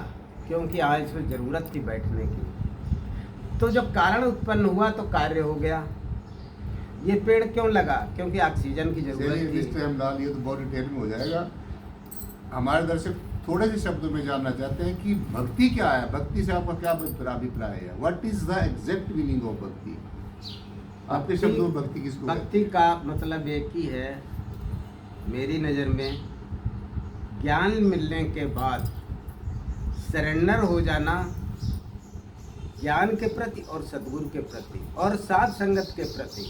क्योंकि यहाँ इसमें ज़रूरत थी बैठने की। तो जब कारण उत्पन्न हुआ तो कार्य हो गया। ये पेड़ क्यों लगा? क्योंकि ऑक्सीजन की जरूरत थी। मिस्टर हमलाल, ये तो बहुत डिटेल में हो जाएगा। हमारे दर्शक थोड़े से शब्दों में जानना चाहते हैं कि भक्ति क्या है, भक्ति से आपका क्या अभिप्राय है? What is the exact meaning of भक्ति? आपके शब्दों में भक्ति किसको कहते हैं? भक्ति का मतलब एक ही है मेरी नज़र में, ज्ञान मिलने के बाद सरेंडर हो जाना ज्ञान के प्रति और सद्गुरु के प्रति और साध संगत के प्रति,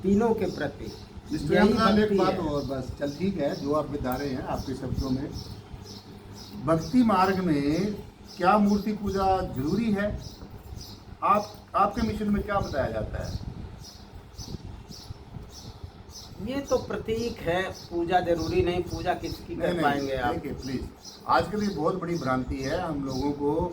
तीनों के प्रति। मिस्टर रामलाल, एक बात और बस, चल ठीक है, जो आप बता रहे हैं आपके शब्दों में, भक्ति मार्ग में क्या मूर्ति पूजा जरूरी है? आपके मिशन में क्या बताया जाता है? ये तो प्रतीक है, पूजा जरूरी नहीं, पूजा किसकी कर पाएंगे आप? देखिए प्लीज, आजकल ये बहुत बड़ी भ्रांति है, हम लोगों को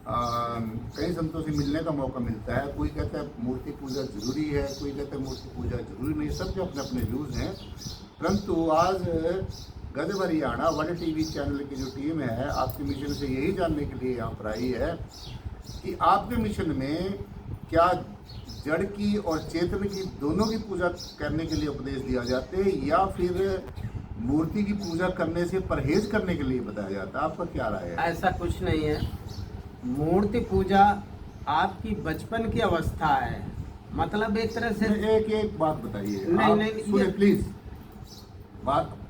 कई संतों से मिलने का मौका मिलता है। कोई कहता है मूर्ति पूजा जरूरी है, कोई कहता है मूर्ति पूजा जरूरी नहीं, सबके अपने अपने व्यूज हैं। परंतु आज गजब हरियाणा वर्ल्ड टीवी चैनल की जो टीम है, आपके मिशन से यही जानने के लिए यहाँ पर आई है कि आपके मिशन में क्या जड़ की और चेतन की दोनों की पूजा करने के लिए उपदेश दिया जाते हैं, या फिर मूर्ति की पूजा करने से परहेज करने के लिए बताया जाता है? आपका क्या राय है? ऐसा कुछ नहीं है। मूर्ति पूजा आपकी बचपन की अवस्था है, मतलब एक तरह से। एक बात बताइए, नहीं, सुनिए प्लीज,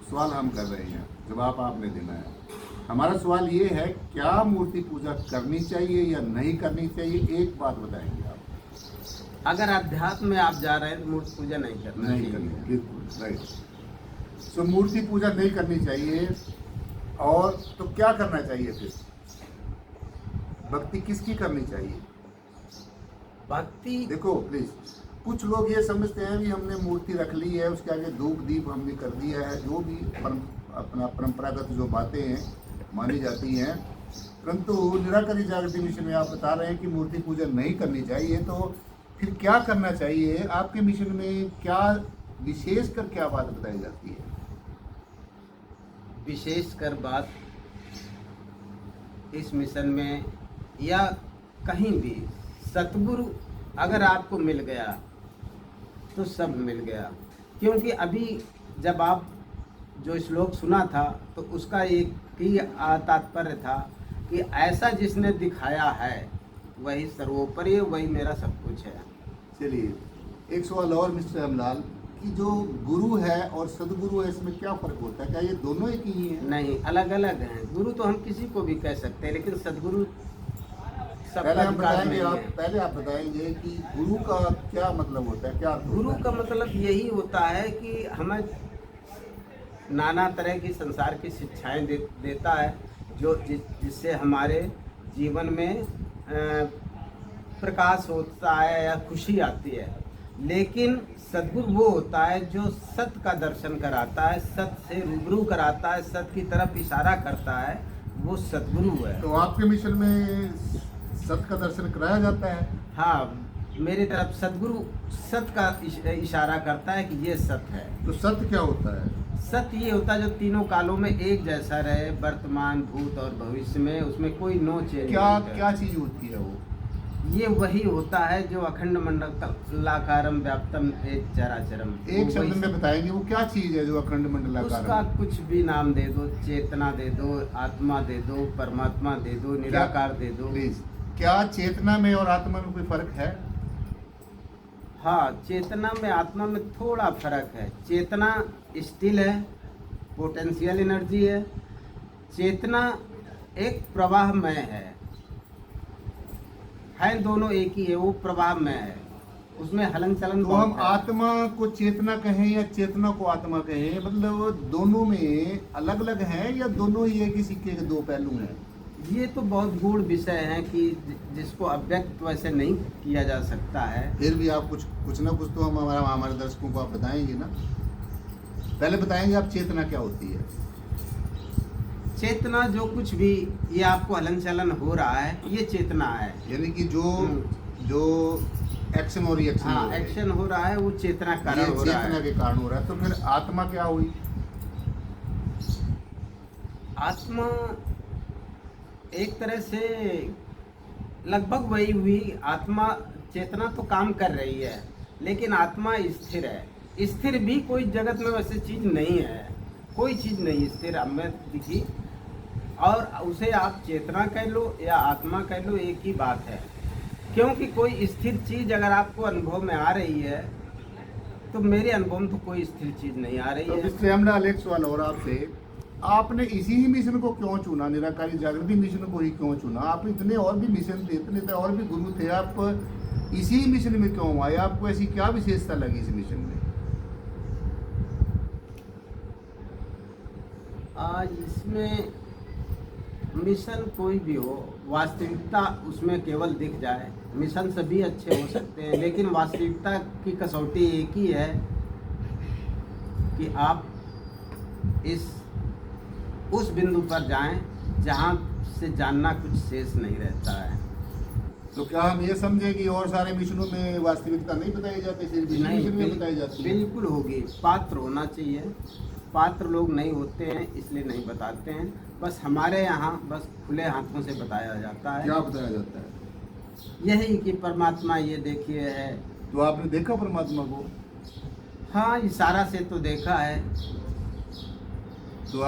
सवाल हम कर रहे हैं, जवाब आपने देना है। हमारा सवाल ये है, क्या मूर्ति पूजा करनी चाहिए या नहीं करनी चाहिए? एक बात बताएंगे आप। अगर अध्यात्म में आप जा रहे हैं तो मूर्ति पूजा नहीं करना नहीं करनी, बिल्कुल राइट। सो मूर्ति पूजा नहीं करनी चाहिए, और तो क्या करना चाहिए फिर? भक्ति किसकी करनी चाहिए? भक्ति देखो प्लीज, कुछ लोग ये समझते हैं कि हमने मूर्ति रख ली है, उसके आगे धूप दीप हमने कर दिया है, जो भी अपना परंपरागत जो बातें हैं मानी जाती हैं। परंतु निराकारी जागृति मिशन में आप बता रहे हैं कि मूर्ति पूजा नहीं करनी चाहिए, तो फिर क्या करना चाहिए? आपके मिशन में क्या विशेषकर क्या बात बताई जाती है? विशेषकर बात इस मिशन में या कहीं भी, सतगुरु अगर आपको मिल गया तो सब मिल गया। क्योंकि अभी जब आप जो श्लोक सुना था तो उसका एक ही तात्पर्य था कि ऐसा जिसने दिखाया है वही सर्वोपरि, वही मेरा सब कुछ है। चलिए, एक सवाल और मिस्टर रामलाल, कि जो गुरु है और सदगुरु है, इसमें क्या फर्क होता है? क्या ये दोनों एक ही हैं? नहीं, अलग अलग हैं। गुरु तो हम किसी को भी कह सकते हैं, लेकिन सदगुरु पहले आप बताएंगे कि गुरु का क्या मतलब होता है, क्या गुरु का मतलब यही होता है कि हमें नाना तरह की संसार की शिक्षाएं देता है, जो जिससे हमारे जीवन में प्रकाश होता है या खुशी आती है। लेकिन सद्गुरु वो होता है जो सत्य का दर्शन कराता है, सत्य से रूबरू कराता है, सत्य की तरफ इशारा करता है, वो सद्गुरु है। तो आपके मिशन में सत्य का दर्शन कराया जाता है? हाँ, मेरी तरफ सद्गुरु सत्य का इशारा करता है कि ये सत्य है। तो सत्य क्या होता है? सत्य ये होता है जो तीनों कालों में एक जैसा रहे, वर्तमान, भूत और भविष्य में, उसमें कोई नो चेंज। क्या चीज होती है वो? ये वही होता है जो अखंड मंडलाकारम व्याप्तम एक चराचरम। एक शब्द में बताएंगे वो क्या चीज है जो अखंड मंडलाकारम? उसका कुछ भी नाम दे दो, चेतना दे दो, आत्मा दे दो, परमात्मा दे दो, निराकार दे दो। प्लीज, क्या चेतना में और आत्मा में कोई फर्क है? हाँ, चेतना में आत्मा में थोड़ा फर्क है। चेतना स्टिल है, पोटेंशियल एनर्जी है। चेतना एक प्रवाहमय है, दोनों एक ही है, वो प्रवाहमय है, उसमें हलन चलन। तो हम आत्मा को चेतना कहें या चेतना को आत्मा कहें, मतलब दोनों में अलग अलग हैं या दोनों ही एक ही सिक्के के दो पहलू हैं? ये तो बहुत गूढ़ विषय है कि जिसको अव्यक्त वैसे नहीं किया जा सकता है। फिर भी आप कुछ ना कुछ तो हमारे दर्शकों को आप बताएंगे ना। पहले बताएंगे आप चेतना क्या होती है? चेतना जो कुछ भी ये आपको हलन चलन हो रहा है, ये चेतना है। यानी कि जो एक्शन और रिएक्शन, हाँ, एक्शन हो रहा है, वो चेतना कारण हो रहा है, चेतना के कारण हो रहा है। तो फिर आत्मा क्या हुई? आत्मा एक तरह से लगभग वही हुई। आत्मा, चेतना तो काम कर रही है, लेकिन आत्मा स्थिर है। स्थिर भी कोई जगत में वैसे चीज नहीं है। कोई चीज़ नहीं स्थिर हमें दिखी। और उसे आप चेतना कह लो या आत्मा कह लो, एक ही बात है। क्योंकि कोई स्थिर चीज़ अगर आपको अनुभव में आ रही है तो मेरे अनुभव में तो कोई स्थिर चीज़ नहीं आ रही तो है। इसलिए हमने एक सवाल और आपसे, आपने इसी ही मिशन को क्यों चुना, निराकारी जागृति मिशन को ही क्यों चुना? आप इतने और भी मिशन थे, इतने थे और भी गुरु थे, आप इसी मिशन में क्यों आए? आपको ऐसी क्या विशेषता लगी इस मिशन में? आज इसमें मिशन कोई भी हो, वास्तविकता उसमें केवल दिख जाए। मिशन सभी अच्छे हो सकते हैं, लेकिन वास्तविकता की कसौटी एक ही है कि आप उस बिंदु पर जाएं जहां से जानना कुछ शेष नहीं रहता है। तो क्या हम ये समझे कि और सारे मिशनों में वास्तविकता नहीं बताई जाती, सिर्फ इसी मिशन में बताई जाती है? बिल्कुल होगी। पात्र होना चाहिए, पात्र लोग नहीं होते हैं इसलिए नहीं बताते हैं। बस हमारे यहाँ बस खुले हाथों से बताया जाता है। क्या बताया जाता है? यही कि परमात्मा ये देखिए है। तो आपने देखा परमात्मा को? हाँ, इशारा से तो देखा है। तो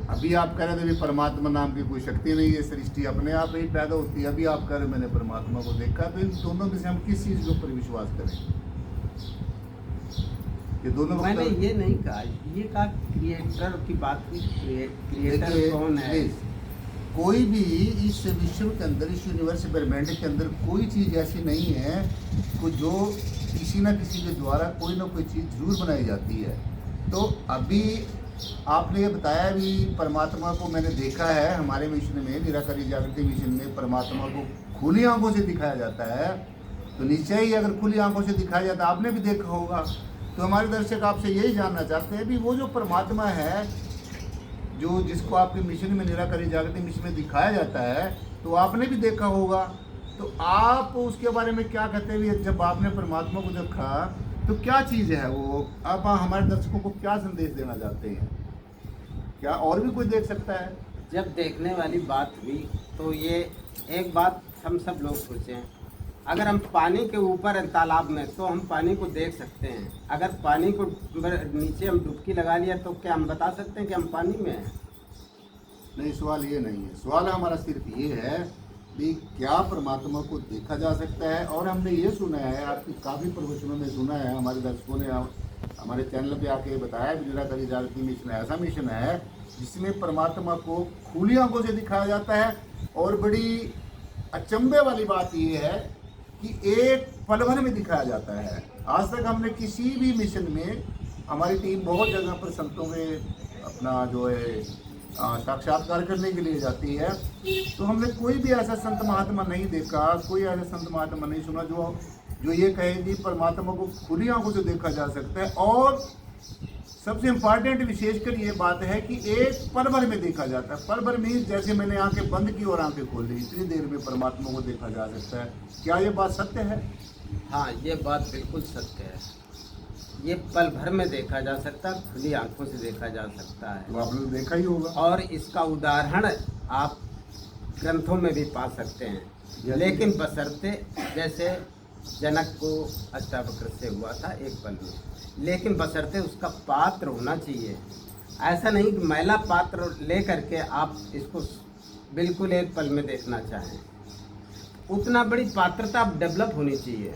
अभी आप कह रहे थे भी परमात्मा नाम की कोई शक्ति नहीं है, सृष्टि अपने आप ही पैदा होती है। अभी आप कह रहे मैंने परमात्मा को देखा। तो इन दोनों में से हम किस चीज़ के ऊपर विश्वास करें? ये दोनों मैंने ये नहीं कहा, ये कहा क्रिएटर की बात की। क्रिएटर कौन है? कोई भी इस विश्व के अंदर, इस यूनिवर्स ब्रह्मांड के अंदर कोई चीज़ ऐसी नहीं है को जो किसी न किसी के द्वारा कोई ना कोई चीज़ जरूर बनाई जाती है। तो अभी आपने ये बताया भी परमात्मा को मैंने देखा है। हमारे मिशन में, निराकारी जागृति मिशन में, परमात्मा को खुली आंखों से दिखाया जाता है। तो निश्चय ही अगर खुली आंखों से दिखाया जाता है, आपने भी देखा होगा। तो हमारे दर्शक आपसे यही जानना चाहते हैं भी वो जो परमात्मा है, जो जिसको आपके मिशन में, निराकारी जागृति मिशन में दिखाया जाता है, तो आपने भी देखा होगा। तो आप उसके बारे में क्या कहते हैं? जब आपने परमात्मा को देखा तो क्या चीज़ है वो? आप हमारे दर्शकों को क्या संदेश देना चाहते हैं? क्या और भी कोई देख सकता है? जब देखने वाली बात हुई तो ये एक बात हम सब लोग सोचें, अगर हम पानी के ऊपर हैं तालाब में तो हम पानी को देख सकते हैं। अगर पानी को नीचे हम डुबकी लगा लिया तो क्या हम बता सकते हैं कि हम पानी में हैं? नहीं, सवाल ये नहीं है। सवाल हमारा सिर्फ ये है कि क्या परमात्मा को देखा जा सकता है? और हमने ये सुना है, आपकी काफ़ी प्रवचनों में सुना है, हमारे दर्शकों ने हमारे चैनल पे आके बताया, निराकारी जागृति मिशन ऐसा मिशन है जिसमें परमात्मा को खुली आंखों से दिखाया जाता है। और बड़ी अचंभे वाली बात ये है कि एक पल भर में दिखाया जाता है। आज तक हमने किसी भी मिशन में, हमारी टीम बहुत जगह पर संतों में अपना जो है साक्षात्कार करने के लिए जाती है, तो हमने कोई भी ऐसा संत महात्मा नहीं देखा, कोई ऐसा संत महात्मा नहीं सुना जो ये कहे कि परमात्मा को खुली आंखों से देखा जा सकता है। और सबसे इम्पॉर्टेंट विशेषकर ये बात है कि एक पल भर में देखा जाता है। पल भर में जैसे मैंने आंखें बंद की और आंखें खोल ली, इतनी देर में परमात्मा को देखा जा सकता है। क्या ये बात सत्य है? हाँ, ये बात बिल्कुल सत्य है। ये पल भर में देखा जा सकता है, खुली आंखों से देखा जा सकता है। तो आपने तो देखा ही होगा। और इसका उदाहरण आप ग्रंथों में भी पा सकते हैं, लेकिन बशर्ते जैसे जनक को अष्टावक्र से हुआ था एक पल में, लेकिन बशर्ते उसका पात्र होना चाहिए। ऐसा नहीं कि मैला पात्र ले करके आप इसको बिल्कुल एक पल में देखना चाहें। उतना बड़ी पात्रता डेवलप होनी चाहिए।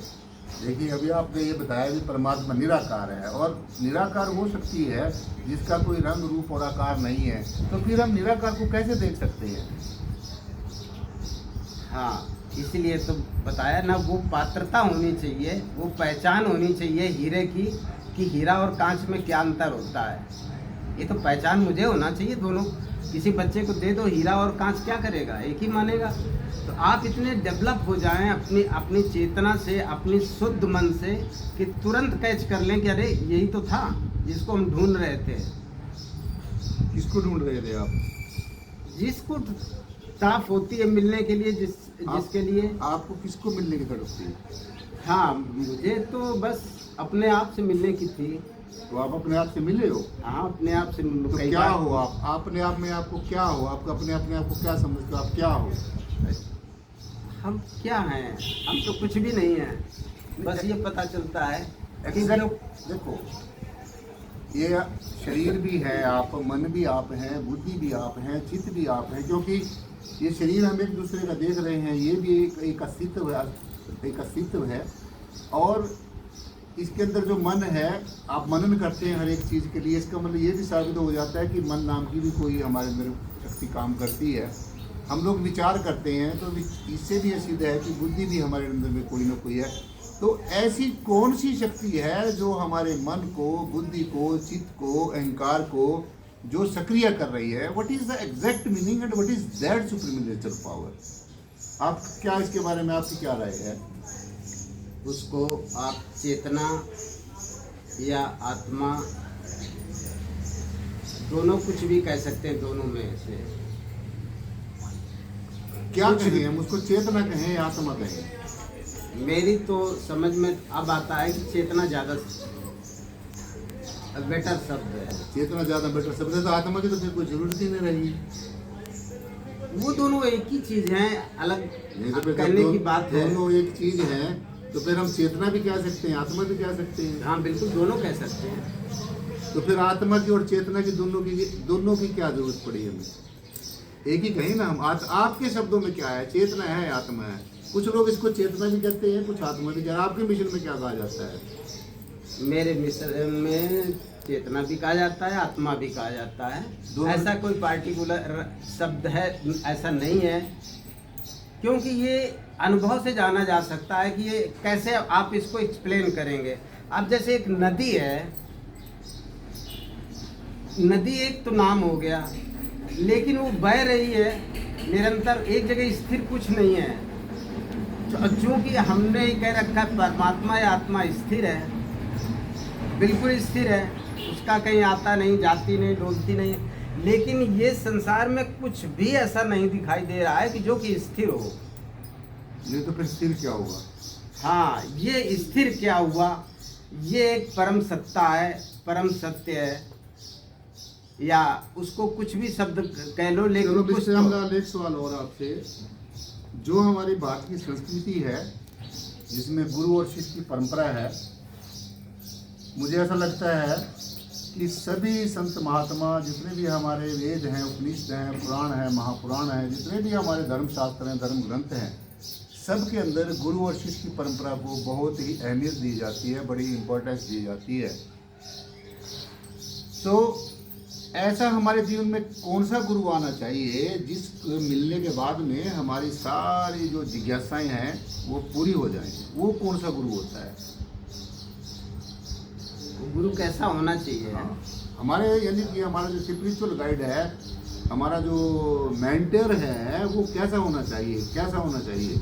देखिए, अभी आपने ये बताया कि परमात्मा निराकार है, और निराकार वो शक्ति है जिसका कोई रंग रूप और आकार नहीं है। तो फिर हम निराकार को कैसे देख सकते हैं? हाँ, इसलिए तो बताया ना, वो पात्रता होनी चाहिए, वो पहचान होनी चाहिए हीरे की, कि हीरा और कांच में क्या अंतर होता है। ये तो पहचान मुझे होना चाहिए। दोनों, किसी बच्चे को दे दो हीरा और कांच, क्या करेगा? एक ही मानेगा। तो आप इतने डेवलप हो जाएं अपनी चेतना से, अपनी शुद्ध मन से, कि तुरंत कैच कर लें कि अरे यही तो था जिसको हम ढूंढ रहे थे। किसको ढूंढ रहे थे आप? जिसको ताप होती है मिलने के लिए, जिसके लिए आपको किसको मिलने की तड़प थी? हाँ, मुझे तो बस अपने आप से मिलने की थी। तो आप अपने आप से मिले हो? हाँ, अपने आप से। तो क्या हो आप? अपने आप में आपको क्या हो? आपको अपने आप को क्या समझते हो? आप क्या हो? हम क्या हैं? हम तो कुछ भी नहीं हैं। बस ये पता चलता है कि देखो, ये शरीर भी है आप, मन भी आप हैं, बुद्धि भी आप हैं, चित्त भी आप हैं, क्योंकि ये शरीर हम एक दूसरे का देख रहे हैं, ये भी एक अस्तित्व है। और इसके अंदर जो मन है, आप मनन करते हैं हर एक चीज़ के लिए, इसका मतलब ये भी साबित हो जाता है कि मन नाम की भी कोई हमारे अंदर शक्ति काम करती है। हम लोग विचार करते हैं तो इससे भी ये सिद्ध है कि बुद्धि भी हमारे अंदर में कोई ना कोई है। तो ऐसी कौन सी शक्ति है जो हमारे मन को, बुद्धि को, चित्त को, अहंकार को जो सक्रिय कर रही है? What is the exact meaning and what is that supreme nature power? आप क्या इसके बारे में आपकी क्या राय है? उसको आप चेतना या आत्मा दोनों कुछ भी कह सकते हैं, दोनों में से क्या कहें हम उसको? चेतना कहें या आत्मा कहें? मेरी तो समझ में अब आता है कि चेतना ज़्यादा बेटर शब्द है। चेतना ज़्यादा बेटर शब्द है, तो आत्मा की तो फिर कोई जरूरत ही नहीं रहेगी। वो दोनों एक ही चीज़ हैं, अलग नहीं तो फिर करने की बात है। दोनों एक चीज़ है तो फिर हम चेतना भी कह सकते हैं, आत्मा भी कह सकते हैं। हाँ बिल्कुल, दोनों कह सकते हैं। तो फिर आत्मा की और चेतना की दोनों की क्या जरूरत पड़ी हमें? एक ही कहीं ना हम। आपके शब्दों में क्या है? चेतना है, आत्मा है। कुछ लोग इसको चेतना भी कहते हैं, कुछ आत्मा भी कहते हैं। आपके मिशन में क्या कहा जाता है? मेरे मिशन में चेतना भी कहा जाता है, आत्मा भी कहा जाता है। ऐसा कोई पार्टिकुलर शब्द है ऐसा नहीं है, क्योंकि ये अनुभव से जाना जा सकता है कि ये कैसे आप इसको एक्सप्लेन करेंगे। अब जैसे एक नदी है, नदी एक तो नाम हो गया, लेकिन वो बह रही है निरंतर, एक जगह स्थिर कुछ नहीं है। चूँकि हमने ही कह रखा है परमात्मा या आत्मा स्थिर है, बिल्कुल स्थिर है, उसका कहीं आता नहीं, जाती नहीं, डोलती नहीं। लेकिन ये संसार में कुछ भी ऐसा नहीं दिखाई दे रहा है कि जो कि स्थिर हो। नहीं तो फिर स्थिर क्या हुआ? हाँ, ये स्थिर क्या हुआ? ये एक परम सत्ता है, परम सत्य है, या उसको कुछ भी शब्द कह लो, लेकिन कुछ तो... एक सवाल और आपसे, जो हमारी भारत की संस्कृति है जिसमें गुरु और शिष्य की परंपरा है, मुझे ऐसा लगता है कि सभी संत महात्मा, जितने भी हमारे वेद हैं, उपनिषद हैं, पुराण हैं, महापुराण हैं, जितने भी हमारे धर्मशास्त्र हैं, धर्म ग्रंथ हैं, सब के अंदर गुरु और शिष्य की परंपरा को बहुत ही अहमियत दी जाती है, बड़ी इम्पोर्टेंस दी जाती है। तो ऐसा हमारे जीवन में कौन सा गुरु आना चाहिए जिस मिलने के बाद में हमारी सारी जो जिज्ञासाएं हैं वो पूरी हो जाएं? वो कौन सा गुरु होता है? गुरु कैसा होना चाहिए? हाँ, हमारे यानी कि हमारा जो स्पिरिचुअल गाइड है, हमारा जो मेंटर है, वो कैसा होना चाहिए? कैसा होना चाहिए?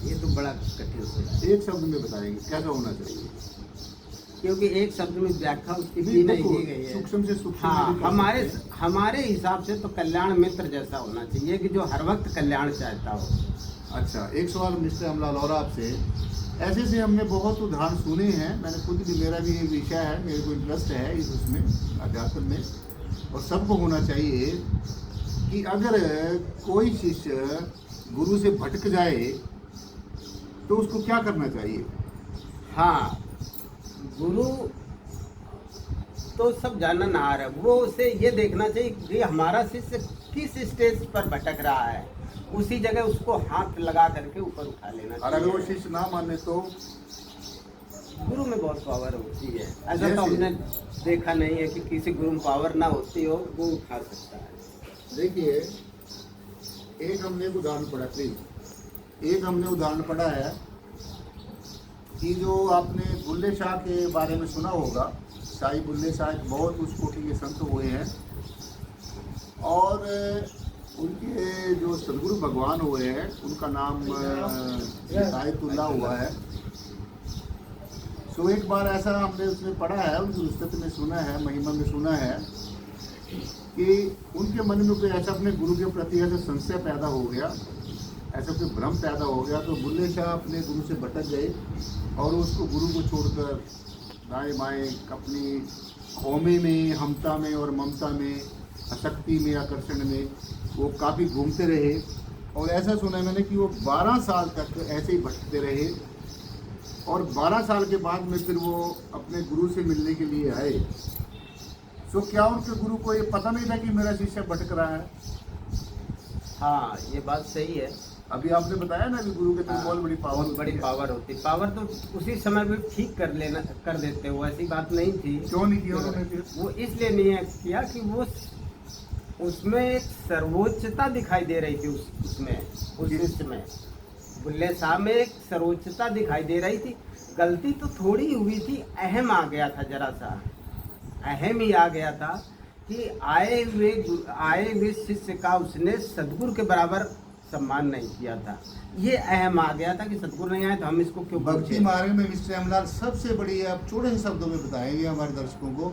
ये तो बड़ा कठिन है। एक शब्द में बताएंगे कैसा होना चाहिए? क्योंकि एक शब्द में व्याख्या उसकी भी नहीं की गई है। सूक्ष्म से सूक्ष्म। हाँ, हमारे हिसाब से तो कल्याण मित्र जैसा होना चाहिए कि जो हर वक्त कल्याण चाहता हो। अच्छा, एक सवाल मिस्टर अमलाल और आपसे, ऐसे से हमने बहुत उदाहरण सुने हैं, मैंने खुद भी, मेरा भी एक विषय है, मेरे को इंटरेस्ट है इस उसमें, अध्यात्म में, और सबको होना चाहिए कि अगर कोई शिष्य गुरु से भटक जाए तो उसको क्या करना चाहिए? हाँ, गुरु तो सब जानना ना आ रहा है, वो उसे ये देखना चाहिए कि हमारा शिष्य किस स्टेज पर भटक रहा है, उसी जगह उसको हाथ लगा करके ऊपर उठा लेना चाहिए। और अगर वो शिष्य ना माने तो? गुरु में बहुत पावर होती है, ऐसा तो हमने देखा नहीं है कि किसी गुरु में पावर ना होती हो, वो उठा सकता है। देखिए, एक हमने उदाहरण पढ़ा, एक हमने उदाहरण पढ़ा है कि जो आपने बुल्ले शाह के बारे में सुना होगा, साई बुल्ले शाह एक बहुत उच्च कोटि के संत हुए हैं, और उनके जो सदगुरु भगवान हुए हैं उनका नाम हिदायतुल्लाह हुआ है। सो एक बार ऐसा हमने उसमें पढ़ा है, उनकी रुस्तत में सुना है, महिमा में सुना है कि उनके मन में कोई ऐसा अपने गुरु के प्रति ऐसा संशय पैदा हो गया, ऐसा कोई भ्रम पैदा हो गया, तो बुल्ले शाह अपने गुरु से भटक गए और उसको गुरु को छोड़कर दाएं बाएं अपनी खौमे में, हमता में और ममता में, आसक्ति में, आकर्षण में वो काफ़ी घूमते रहे। और ऐसा सुना है मैंने कि वो 12 साल तक ऐसे ही भटकते रहे, और 12 साल के बाद में फिर वो अपने गुरु से मिलने के लिए आए। तो क्या उनके गुरु को ये पता नहीं था कि मेरा शिष्य भटक रहा है? हाँ, ये बात सही है। अभी आपने बताया ना कि गुरु के अंदर बहुत बड़ी पावर बहुत बड़ी पावर होती। पावर तो उसी समय भी ठीक कर देते हो, ऐसी बात नहीं थी। क्यों नहीं किया उन्होंने फिर? वो इसलिए नहीं किया कि वो उसमें एक सर्वोच्चता दिखाई दे रही थी उसमें, उस शिष्य में, बुल्ले साहब में एक सर्वोच्चता दिखाई दे रही थी। गलती तो थोड़ी हुई थी, अहम आ गया था, जरा सा अहम ही आ गया था कि आए हुए शिष्य का उसने सदगुरु के बराबर सम्मान नहीं किया था। ये अहम आ गया था कि सदगुरु नहीं आए तो हम इसको क्यों भक्ति पूछें। मार्ग में मिस्टर हेमलाल सबसे बड़ी, आप छोटे से शब्दों में बताएंगे हमारे दर्शकों को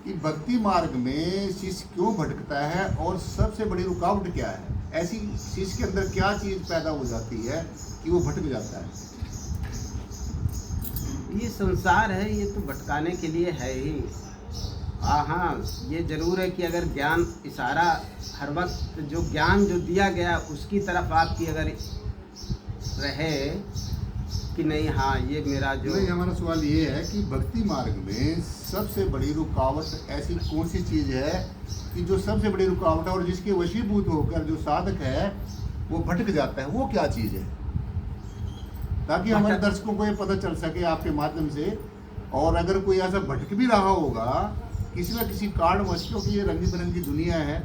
कि भक्ति मार्ग में शिष्य क्यों भटकता है और सबसे बड़ी रुकावट क्या है? ऐसी शिष्य के अंदर क्या चीज पैदा हो जाती है कि वो भटक जाता है? ये संसार है, ये तो भटकाने के लिए है ही। हाँ, ये जरूर है कि अगर ज्ञान इशारा हर वक्त जो ज्ञान जो दिया गया उसकी तरफ आपकी अगर रहे कि नहीं, हाँ ये मेरा जो। नहीं, हमारा सवाल ये है कि भक्ति मार्ग में सबसे बड़ी रुकावट ऐसी कौन सी चीज है कि जो सबसे बड़ी रुकावट है और जिसके वशीभूत होकर जो साधक है वो भटक जाता है, वो क्या चीज है? ताकि हमारे दर्शकों को ये पता चल सके आपके माध्यम से। और अगर कोई ऐसा भटक भी रहा होगा किसी न किसी कारणवश, क्योंकि ये रंगी बिरंगी दुनिया है,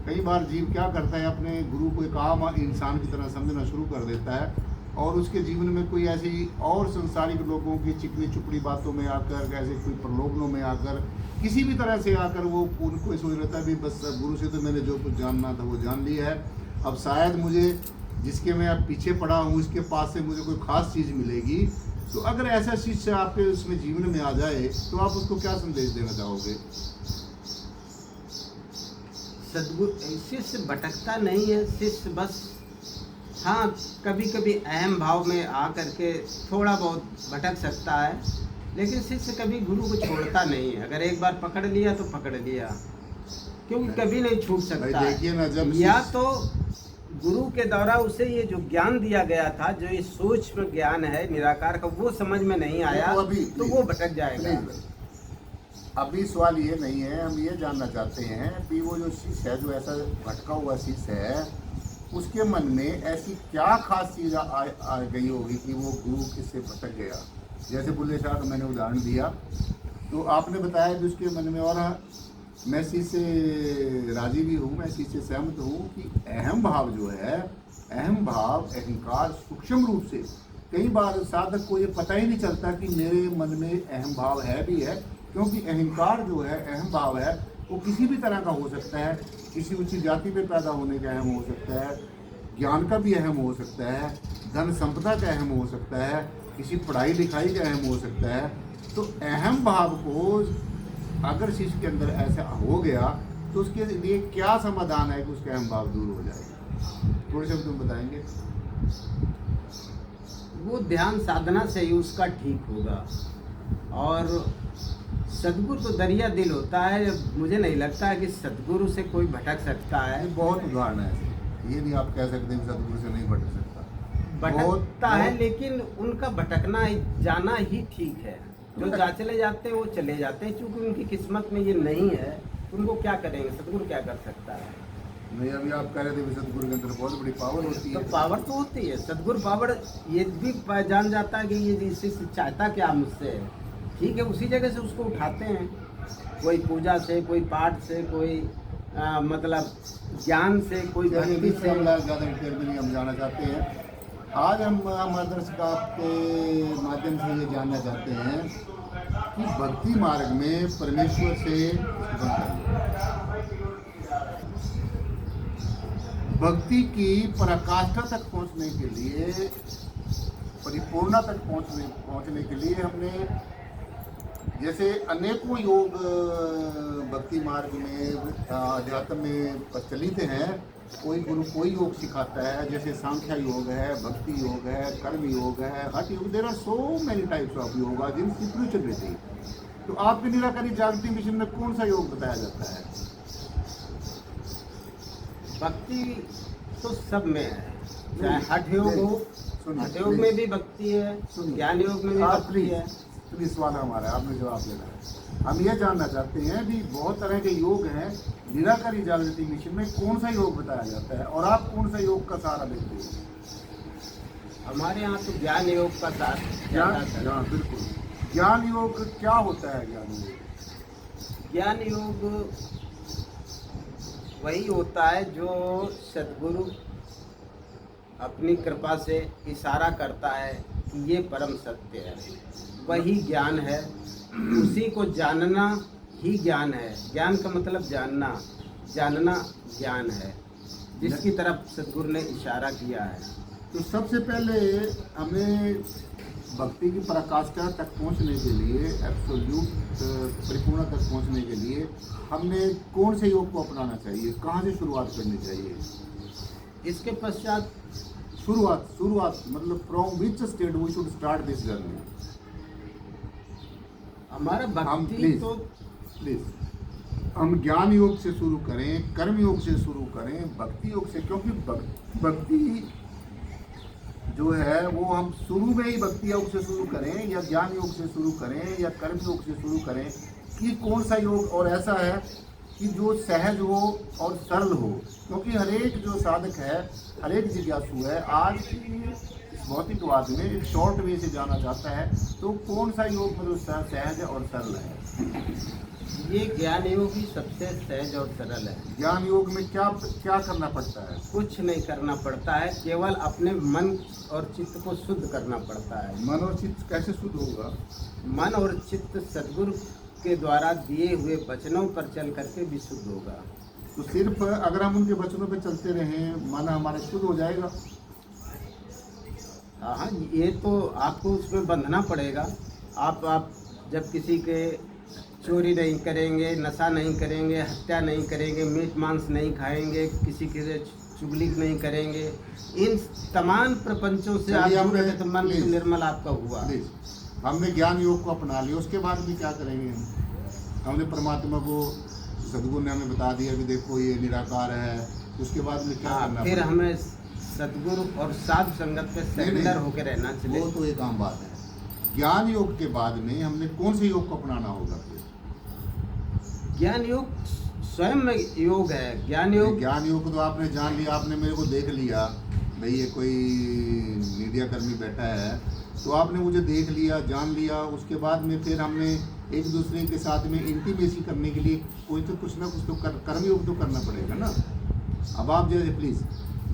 कई बार जीव क्या करता है, अपने गुरु को एक आम इंसान की तरह समझना शुरू कर देता है और उसके जीवन में कोई ऐसी और संसारिक लोगों की चिकनी चुपड़ी बातों में आकर, ऐसे कोई प्रलोभनों में आकर, किसी भी तरह से आकर वो उनको सोच लेता है भी बस गुरु से तो मैंने जो कुछ जानना था वो जान लिया है, अब शायद मुझे जिसके मैं अब पीछे पड़ा हूँ उसके पास से मुझे कोई खास चीज़ मिलेगी। तो अगर ऐसा शिष्य आपके उसमें जीवन में आ जाए तो आप उसको क्या संदेश देना चाहोगे? सदगुरु शिष्य भटकता नहीं है, शिष्य बस हाँ कभी कभी अहम भाव में आ करके थोड़ा बहुत भटक सकता है, लेकिन शिष्य कभी गुरु को छोड़ता नहीं है। अगर एक बार पकड़ लिया तो पकड़ लिया, क्योंकि कभी नहीं छूट सकता है। देखिए ना, जब या तो गुरु के द्वारा उसे ये जो ज्ञान दिया गया था, जो ये सूक्ष्म ज्ञान है निराकार का, वो समझ में नहीं आया तो वो भटक जाएगा। अभी सवाल ये नहीं है, हम ये जानना चाहते हैं कि वो जो शिष्य है, जो ऐसा भटका हुआ शिष्य है, उसके मन में ऐसी क्या खास चीज़ आ गई होगी कि वो गुरु किससे भटक गया? जैसे बुल्ले शाह का मैंने उदाहरण दिया, तो आपने बताया कि उसके मन में, और मैं इस चीज़ से राजी भी हूँ, मैं इस चीज़ से सहमत हूँ कि अहम भाव जो है, अहम भाव, अहंकार सूक्ष्म रूप से कई बार साधक को ये पता ही नहीं चलता कि मेरे मन में अहम भाव है भी है, क्योंकि अहंकार जो है, अहम भाव है, वो किसी भी तरह का हो सकता है। किसी ऊंची जाति पे पैदा होने का अहम हो सकता है, ज्ञान का भी अहम हो सकता है, धन संपदा का अहम हो सकता है, किसी पढ़ाई लिखाई का अहम हो सकता है। तो अहम भाव को अगर शिष्य के अंदर ऐसा हो गया तो उसके लिए क्या समाधान है कि उसका अहम भाव दूर हो जाएगा? थोड़े शब्द में बताएंगे। वो ध्यान साधना से ही उसका ठीक होगा। और सदगुरु तो दरिया दिल होता है, मुझे नहीं लगता है कि सदगुरु से कोई भटक सकता है। बहुत उदाहरण है, ये नहीं आप कह सकते कि सदगुरु से नहीं भटक सकता। भटकता है, लेकिन उनका भटकना जाना ही ठीक है। जो चले जाते हैं वो चले जाते हैं, क्योंकि उनकी किस्मत में ये नहीं है, उनको क्या करेंगे, सदगुरु क्या कर सकता है? नहीं, अभी आप कह रहे थे सदगुरु के अंदर बहुत बड़ी पावर होती है। तो पावर तो होती है, सदगुरु पावर ये भी जान जाता है कि ये शिष्य चाहता क्या मुझसे, ठीक है, उसी जगह से उसको उठाते हैं, कोई पूजा से, कोई पाठ से, कोई मतलब ज्ञान से, कोई भक्ति से। ज़्यादा डिटेल में नहीं हम जानना चाहते हैं। आज हम दर्शक आपके माध्यम से ये जानना चाहते हैं कि भक्ति मार्ग में परमेश्वर से भक्ति की पराकाष्ठा तक पहुंचने के लिए, परिपूर्णता तक पहुंचने के लिए हमने जैसे अनेकों योग भक्ति मार्ग में, अध्यात्म में प्रचलित हैं। कोई गुरु कोई योग सिखाता है, जैसे सांख्या योग है, भक्ति योग है, कर्म योग है, हठ योग। There are so many types of yoga जिन स्पिरिचुअलिटी। तो आपके निराकारी जागृति मिशन में कौन सा योग बताया जाता है? भक्ति तो सब में है, चाहे हठ योग हो, हठ योग में भी भक्ति है, ज्ञान योग में भी भक्ति है। इतनी सवाल हमारा है, आपने जवाब देना है। हम ये जानना चाहते हैं भी बहुत तरह के योग हैं, निराकारी जागृति मिशन में कौन सा योग बताया जाता है और आप कौन सा योग का सहारा लेते हैं? हमारे यहाँ तो ज्ञान योग का साथ हाँ बिल्कुल। ज्ञान योग क्या होता है? ज्ञान योग ज्ञान योग वही होता है जो सद्गुरु अपनी कृपा से इशारा करता है कि ये परम सत्य है, वही ज्ञान है। उसी को जानना ही ज्ञान है। ज्ञान का मतलब जानना, जानना ज्ञान है, जिसकी तरफ सद्गुरु ने इशारा किया है। तो सबसे पहले हमें भक्ति की पराकाष्ठा तक पहुंचने के लिए, एब्सोल्यूट परिपूर्णता तक पहुंचने के लिए हमने कौन से योग को अपनाना चाहिए? कहाँ से शुरुआत करनी चाहिए? इसके पश्चात शुरुआत मतलब from which state we should start this journey? हमारा हम भक्ति तो प्लीज हम ज्ञान योग से शुरू करें, कर्म योग से शुरू करें, भक्ति योग से, क्योंकि भक्ति जो है वो हम शुरू में ही भक्ति योग से शुरू करें या ज्ञान योग से शुरू करें या कर्म योग से शुरू करें, कि कौन सा योग और ऐसा है कि जो सहज हो और सरल हो? क्योंकि हर एक जो साधक है, हर एक जिज्ञासु है, आज की इस भौतिकवाद में एक शॉर्ट वे से जाना चाहता है, तो कौन सा योग मतलब सहज और सरल है? ये ज्ञान योग ही सबसे सहज और सरल है। ज्ञान योग में क्या क्या करना पड़ता है? कुछ नहीं करना पड़ता है, केवल अपने मन और चित्त को शुद्ध करना पड़ता है। मन और चित्त कैसे शुद्ध होगा? मन और चित्त सद्गुरु के द्वारा दिए हुए वचनों पर चल करके भी शुद्ध होगा। तो सिर्फ अगर हम उनके वचनों पर चलते रहें, मन हमारा शुद्ध हो जाएगा? हाँ, ये तो आपको उसमें बंधना पड़ेगा। आप जब किसी के चोरी नहीं करेंगे, नशा नहीं करेंगे, हत्या नहीं करेंगे, मीट मांस नहीं खाएंगे, किसी के चुगली नहीं करेंगे, इन तमाम प्रपंचों से आप दूर रहे तो मन निर्मल आपका हुआ। हमने ज्ञान योग को अपना लिया, उसके बाद भी क्या करेंगे? हमने परमात्मा को, सद्गुरु ने हमें बता दिया कि देखो ये निराकार है, उसके बाद में क्या करना? फिर हमें सद्गुरु और साधु संगत पे सरेंडर होकर रहना चाहिए। वो तो एक आम बात है। ज्ञान योग के बाद में हमने कौन से योग को अपनाना होगा? ज्ञान योग स्वयं में योग है। ज्ञान योग तो आपने जान लिया, आपने मेरे को देख लिया, भाई ये कोई मीडिया कर्मी बैठा है, तो आपने मुझे देख लिया, जान लिया, उसके बाद में फिर हमने एक दूसरे के साथ में इंटीमेसी करने के लिए कोई तो कुछ ना कुछ तो कर्म योग तो करना पड़ेगा ना। अब आप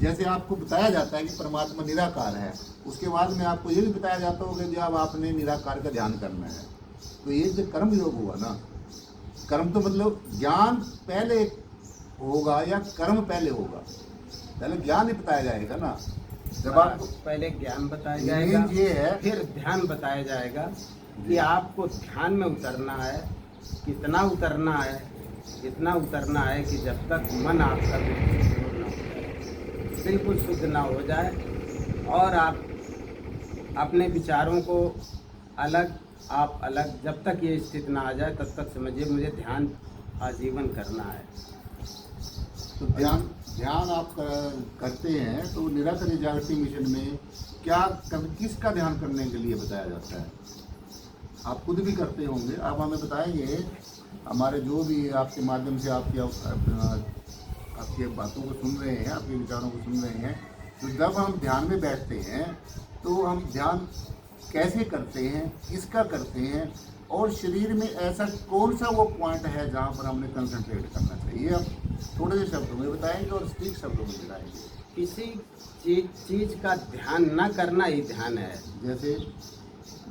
जैसे आपको बताया जाता है कि परमात्मा निराकार है, उसके बाद में आपको ये भी बताया जाता होगा कि जब आपने निराकार का ध्यान करना है, तो ये जो कर्म योग हुआ ना, कर्म तो मतलब ज्ञान पहले होगा या कर्म पहले होगा? पहले ज्ञान ही बताया जाएगा ना। जब आपको पहले ज्ञान बताया जाएगा, ये है, फिर ध्यान बताया जाएगा कि आपको ध्यान में उतरना है। कितना उतरना है? इतना उतरना है कि जब तक मन आपका बिल्कुल शुद्ध ना हो जाए और आप अपने विचारों को अलग, आप अलग, जब तक ये स्थिति ना आ जाए तब तक समझिए मुझे ध्यान आजीवन करना है। तो ध्यान आप करते हैं, तो निराकारी जागृति मिशन में किसका ध्यान करने के लिए बताया जाता है? आप खुद भी करते होंगे, आप हमें बताएंगे। हमारे जो भी आपके माध्यम से आपके बातों को सुन रहे हैं, आपके विचारों को सुन रहे हैं, तो जब हम ध्यान में बैठते हैं तो हम ध्यान कैसे करते हैं, किसका करते हैं, और शरीर में ऐसा कौन सा वो पॉइंट है जहाँ पर हमने कंसंट्रेट करना चाहिए? आप थोड़े से शब्दों में बताएंगे और ठीक शब्दों में बताएंगे। किसी चीज का ध्यान न करना ही ध्यान है। जैसे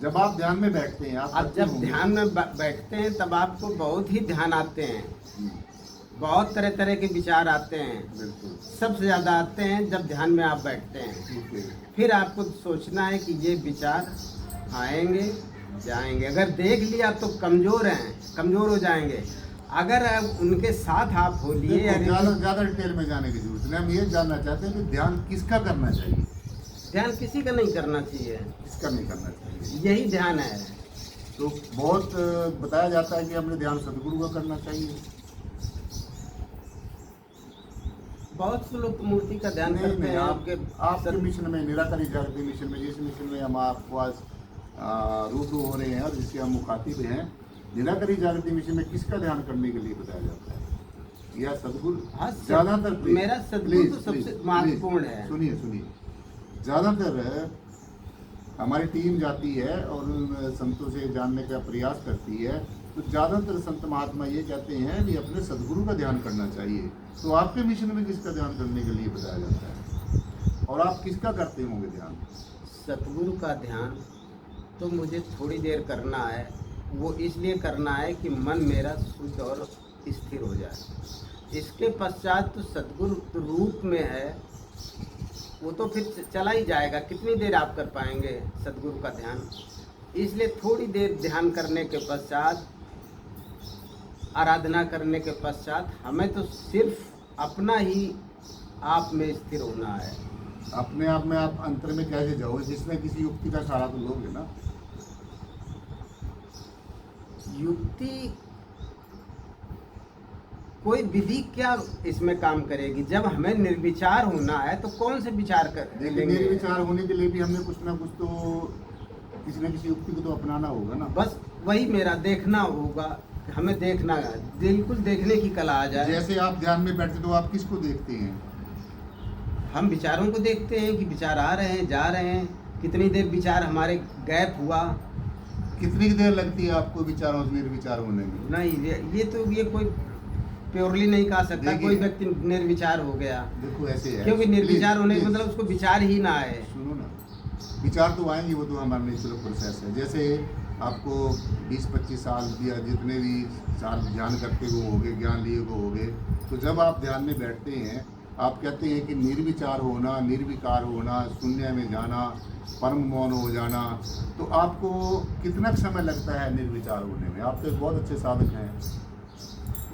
जब आप ध्यान में बैठते हैं, आप जब ध्यान में बैठते हैं तब आपको बहुत ही ध्यान आते हैं, बहुत तरह तरह के विचार आते हैं। बिल्कुल। सबसे ज़्यादा आते हैं जब ध्यान में आप बैठते हैं। फिर आपको सोचना है कि ये विचार आएंगे जाएंगे। अगर देख लिया तो कमज़ोर हैं, कमज़ोर हो जाएंगे। अगर उनके साथ आप बोलिए, ज़्यादा डिटेल में जाने की जरूरत नहीं, हम ये जानना चाहते हैं कि ध्यान किसका करना चाहिए? ध्यान किसी का नहीं करना चाहिए। किसका नहीं करना चाहिए? यही ध्यान है। तो बहुत बताया जाता है कि हमने ध्यान सदगुरु का करना चाहिए। बहुत से लोग मूर्ति का ध्यान करते हैं। आपके मिशन में, निराकारी जागृति मिशन में, जिस मिशन में हम आपको आज रूबरू हो रहे हैं और जिससे हम मुखातिब हैं, निराकरी जागृति मिशन में किसका ध्यान करने के लिए बताया जाता है? या सदगुरु? हाँ, ज्यादातर मेरा सदगुरु तो सबसे महत्वपूर्ण है। सुनिए ज्यादातर हमारी टीम जाती है और उन संतों से जानने का प्रयास करती है, तो ज़्यादातर संत महात्मा ये कहते हैं कि अपने सदगुरु का ध्यान करना चाहिए। तो आपके मिशन में किसका ध्यान करने के लिए बताया जाता है और आप किसका करते होंगे ध्यान? सतगुरु का ध्यान तो मुझे थोड़ी देर करना है, वो इसलिए करना है कि मन मेरा शुद्ध और स्थिर हो जाए। इसके पश्चात तो सतगुरु रूप में है, वो तो फिर चला ही जाएगा। कितनी देर आप कर पाएंगे सतगुरु का ध्यान? इसलिए थोड़ी देर ध्यान करने के पश्चात, आराधना करने के पश्चात हमें तो सिर्फ अपना ही आप में स्थिर होना है। अपने आप में आप अंतर में कैसे जाओगे? जिसमें किसी युक्ति का सहारा तो लोगे ना। युक्ति कोई विधि क्या इसमें काम करेगी? जब हमें निर्विचार होना है तो कौन से विचार कर लेकिन निर्विचार होने के लिए भी हमने कुछ ना कुछ तो किसी न किसी युक्ति को तो अपनाना होगा ना। बस वही मेरा देखना होगा, हमें देखना है, बिल्कुल देखने की कला आ जाए। जैसे आप ध्यान में बैठते तो आप किसको देखते हैं? हम विचारों को देखते हैं कि विचार आ रहे हैं, जा रहे हैं, कितनी देर विचार हमारे गैप हुआ। कितनी देर लगती है आपको विचारों से निर्विचार होने में? नहीं, ये कोई प्योरली नहीं कह सकता कोई व्यक्ति निर्विचार हो गया। देखो ऐसे है, क्योंकि निर्विचार होने का मतलब उसको विचार ही ना आए। सुनो ना, विचार तो आएंगे, वो तो हमारा नेचुरल प्रोसेस है। जैसे आपको 20-25 साल या जितने भी साल ध्यान करते हुए होगे, ज्ञान लिए हुए होगे, तो जब आप ध्यान में बैठते हैं, आप कहते हैं कि निर्विचार होना, निर्विकार होना, शून्य में जाना, परम मौन हो जाना, तो आपको कितना समय लगता है निर्विचार होने में? आप तो एक बहुत अच्छे साधक हैं।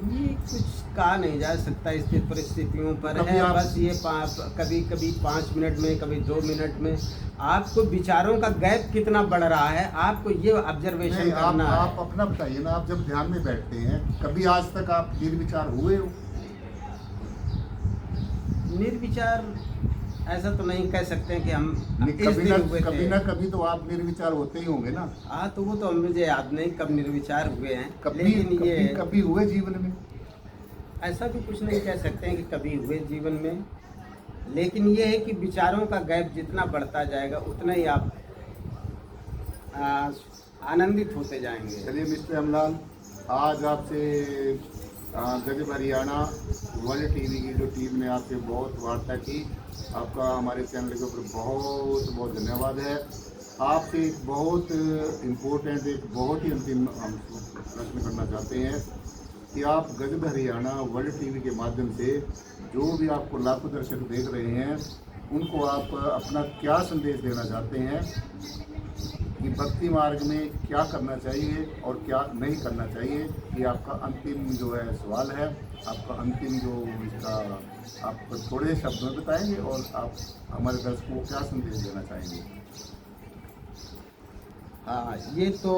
ये कुछ कहा नहीं जा सकता, इसकी परिस्थितियों पर है। बस ये कभी कभी 5 मिनट में, कभी 2 मिनट में। आपको विचारों का गैप कितना बढ़ रहा है, आपको ये ऑब्जर्वेशन करना है। आप अपना बताइए ना, आप जब ध्यान में बैठते हैं, कभी आज तक आप निर्विचार हुए हो? निर्विचार ऐसा तो नहीं कह सकते हैं कि हम कभी ना कभी तो आप निर्विचार होते ही होंगे ना। हाँ, तो वो तो मुझे याद नहीं कब निर्विचार हुए हैं। कभी हुए जीवन में? ऐसा भी कुछ नहीं कह सकते हैं कि कभी हुए जीवन में, लेकिन ये है कि विचारों का गैप जितना बढ़ता जाएगा उतना ही आप आनंदित होते जाएंगे। चलिए मिस्टर अमलाल, आज आपसे गजब हरियाणा वर्ल्ड टीवी की जो टीम ने आपसे बहुत वार्ता की, आपका हमारे चैनल के ऊपर बहुत बहुत धन्यवाद है। आपसे एक बहुत इम्पोर्टेंट, एक बहुत ही अंतिम हम प्रश्न करना चाहते हैं कि आप गजब हरियाणा वर्ल्ड टीवी के माध्यम से जो भी आपको लाखों दर्शक देख रहे हैं, उनको आप अपना क्या संदेश देना चाहते हैं कि भक्ति मार्ग में क्या करना चाहिए और क्या नहीं करना चाहिए? ये आपका अंतिम जो है सवाल है, आपका अंतिम जो इसका आप थोड़े शब्दों में बताएंगे और आप हमारे दर्शकों को क्या संदेश देना चाहेंगे? हाँ, ये तो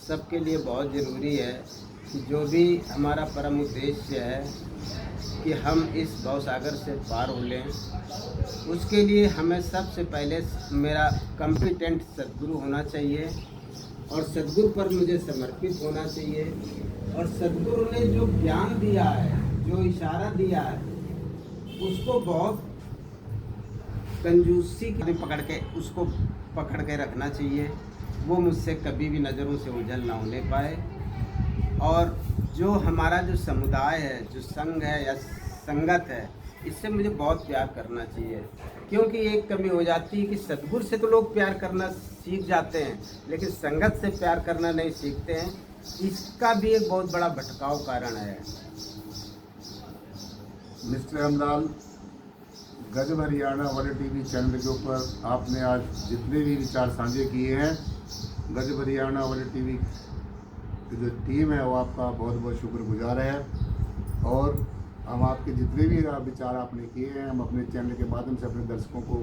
सबके लिए बहुत ज़रूरी है कि जो भी हमारा परम उद्देश्य है कि हम इस भवसागर से पार हो लें, उसके लिए हमें सबसे पहले मेरा कॉम्पिटेंट सद्गुरु होना चाहिए और सद्गुरु पर मुझे समर्पित होना चाहिए। और सद्गुरु ने जो ज्ञान दिया है, जो इशारा दिया है, उसको बहुत कंजूसी की उसको पकड़ के रखना चाहिए। वो मुझसे कभी भी नज़रों से ओझल ना होने पाए। और जो हमारा जो समुदाय है, जो संघ है या संगत है, इससे मुझे बहुत प्यार करना चाहिए। क्योंकि एक कमी हो जाती है कि सद्गुरु से तो लोग प्यार करना सीख जाते हैं, लेकिन संगत से प्यार करना नहीं सीखते हैं। इसका भी एक बहुत बड़ा भटकाव कारण है। मिस्टर अमलाल, गजब हरियाणा वर्ल्ड टीवी चैनल के ऊपर आपने आज जितने भी विचार साझे किए हैं, गजब हरियाणा वर्ल्ड टीवी की जो टीम है वो आपका बहुत बहुत शुक्रगुजार है। और हम आपके जितने भी विचार आपने किए हैं, हम अपने चैनल के माध्यम से अपने दर्शकों को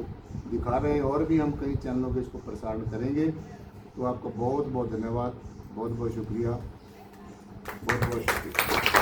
दिखा रहे हैं और भी हम कई चैनलों पे इसको प्रसारण करेंगे। तो आपका बहुत बहुत धन्यवाद, बहुत बहुत शुक्रिया, बहुत बहुत शुक्रिया।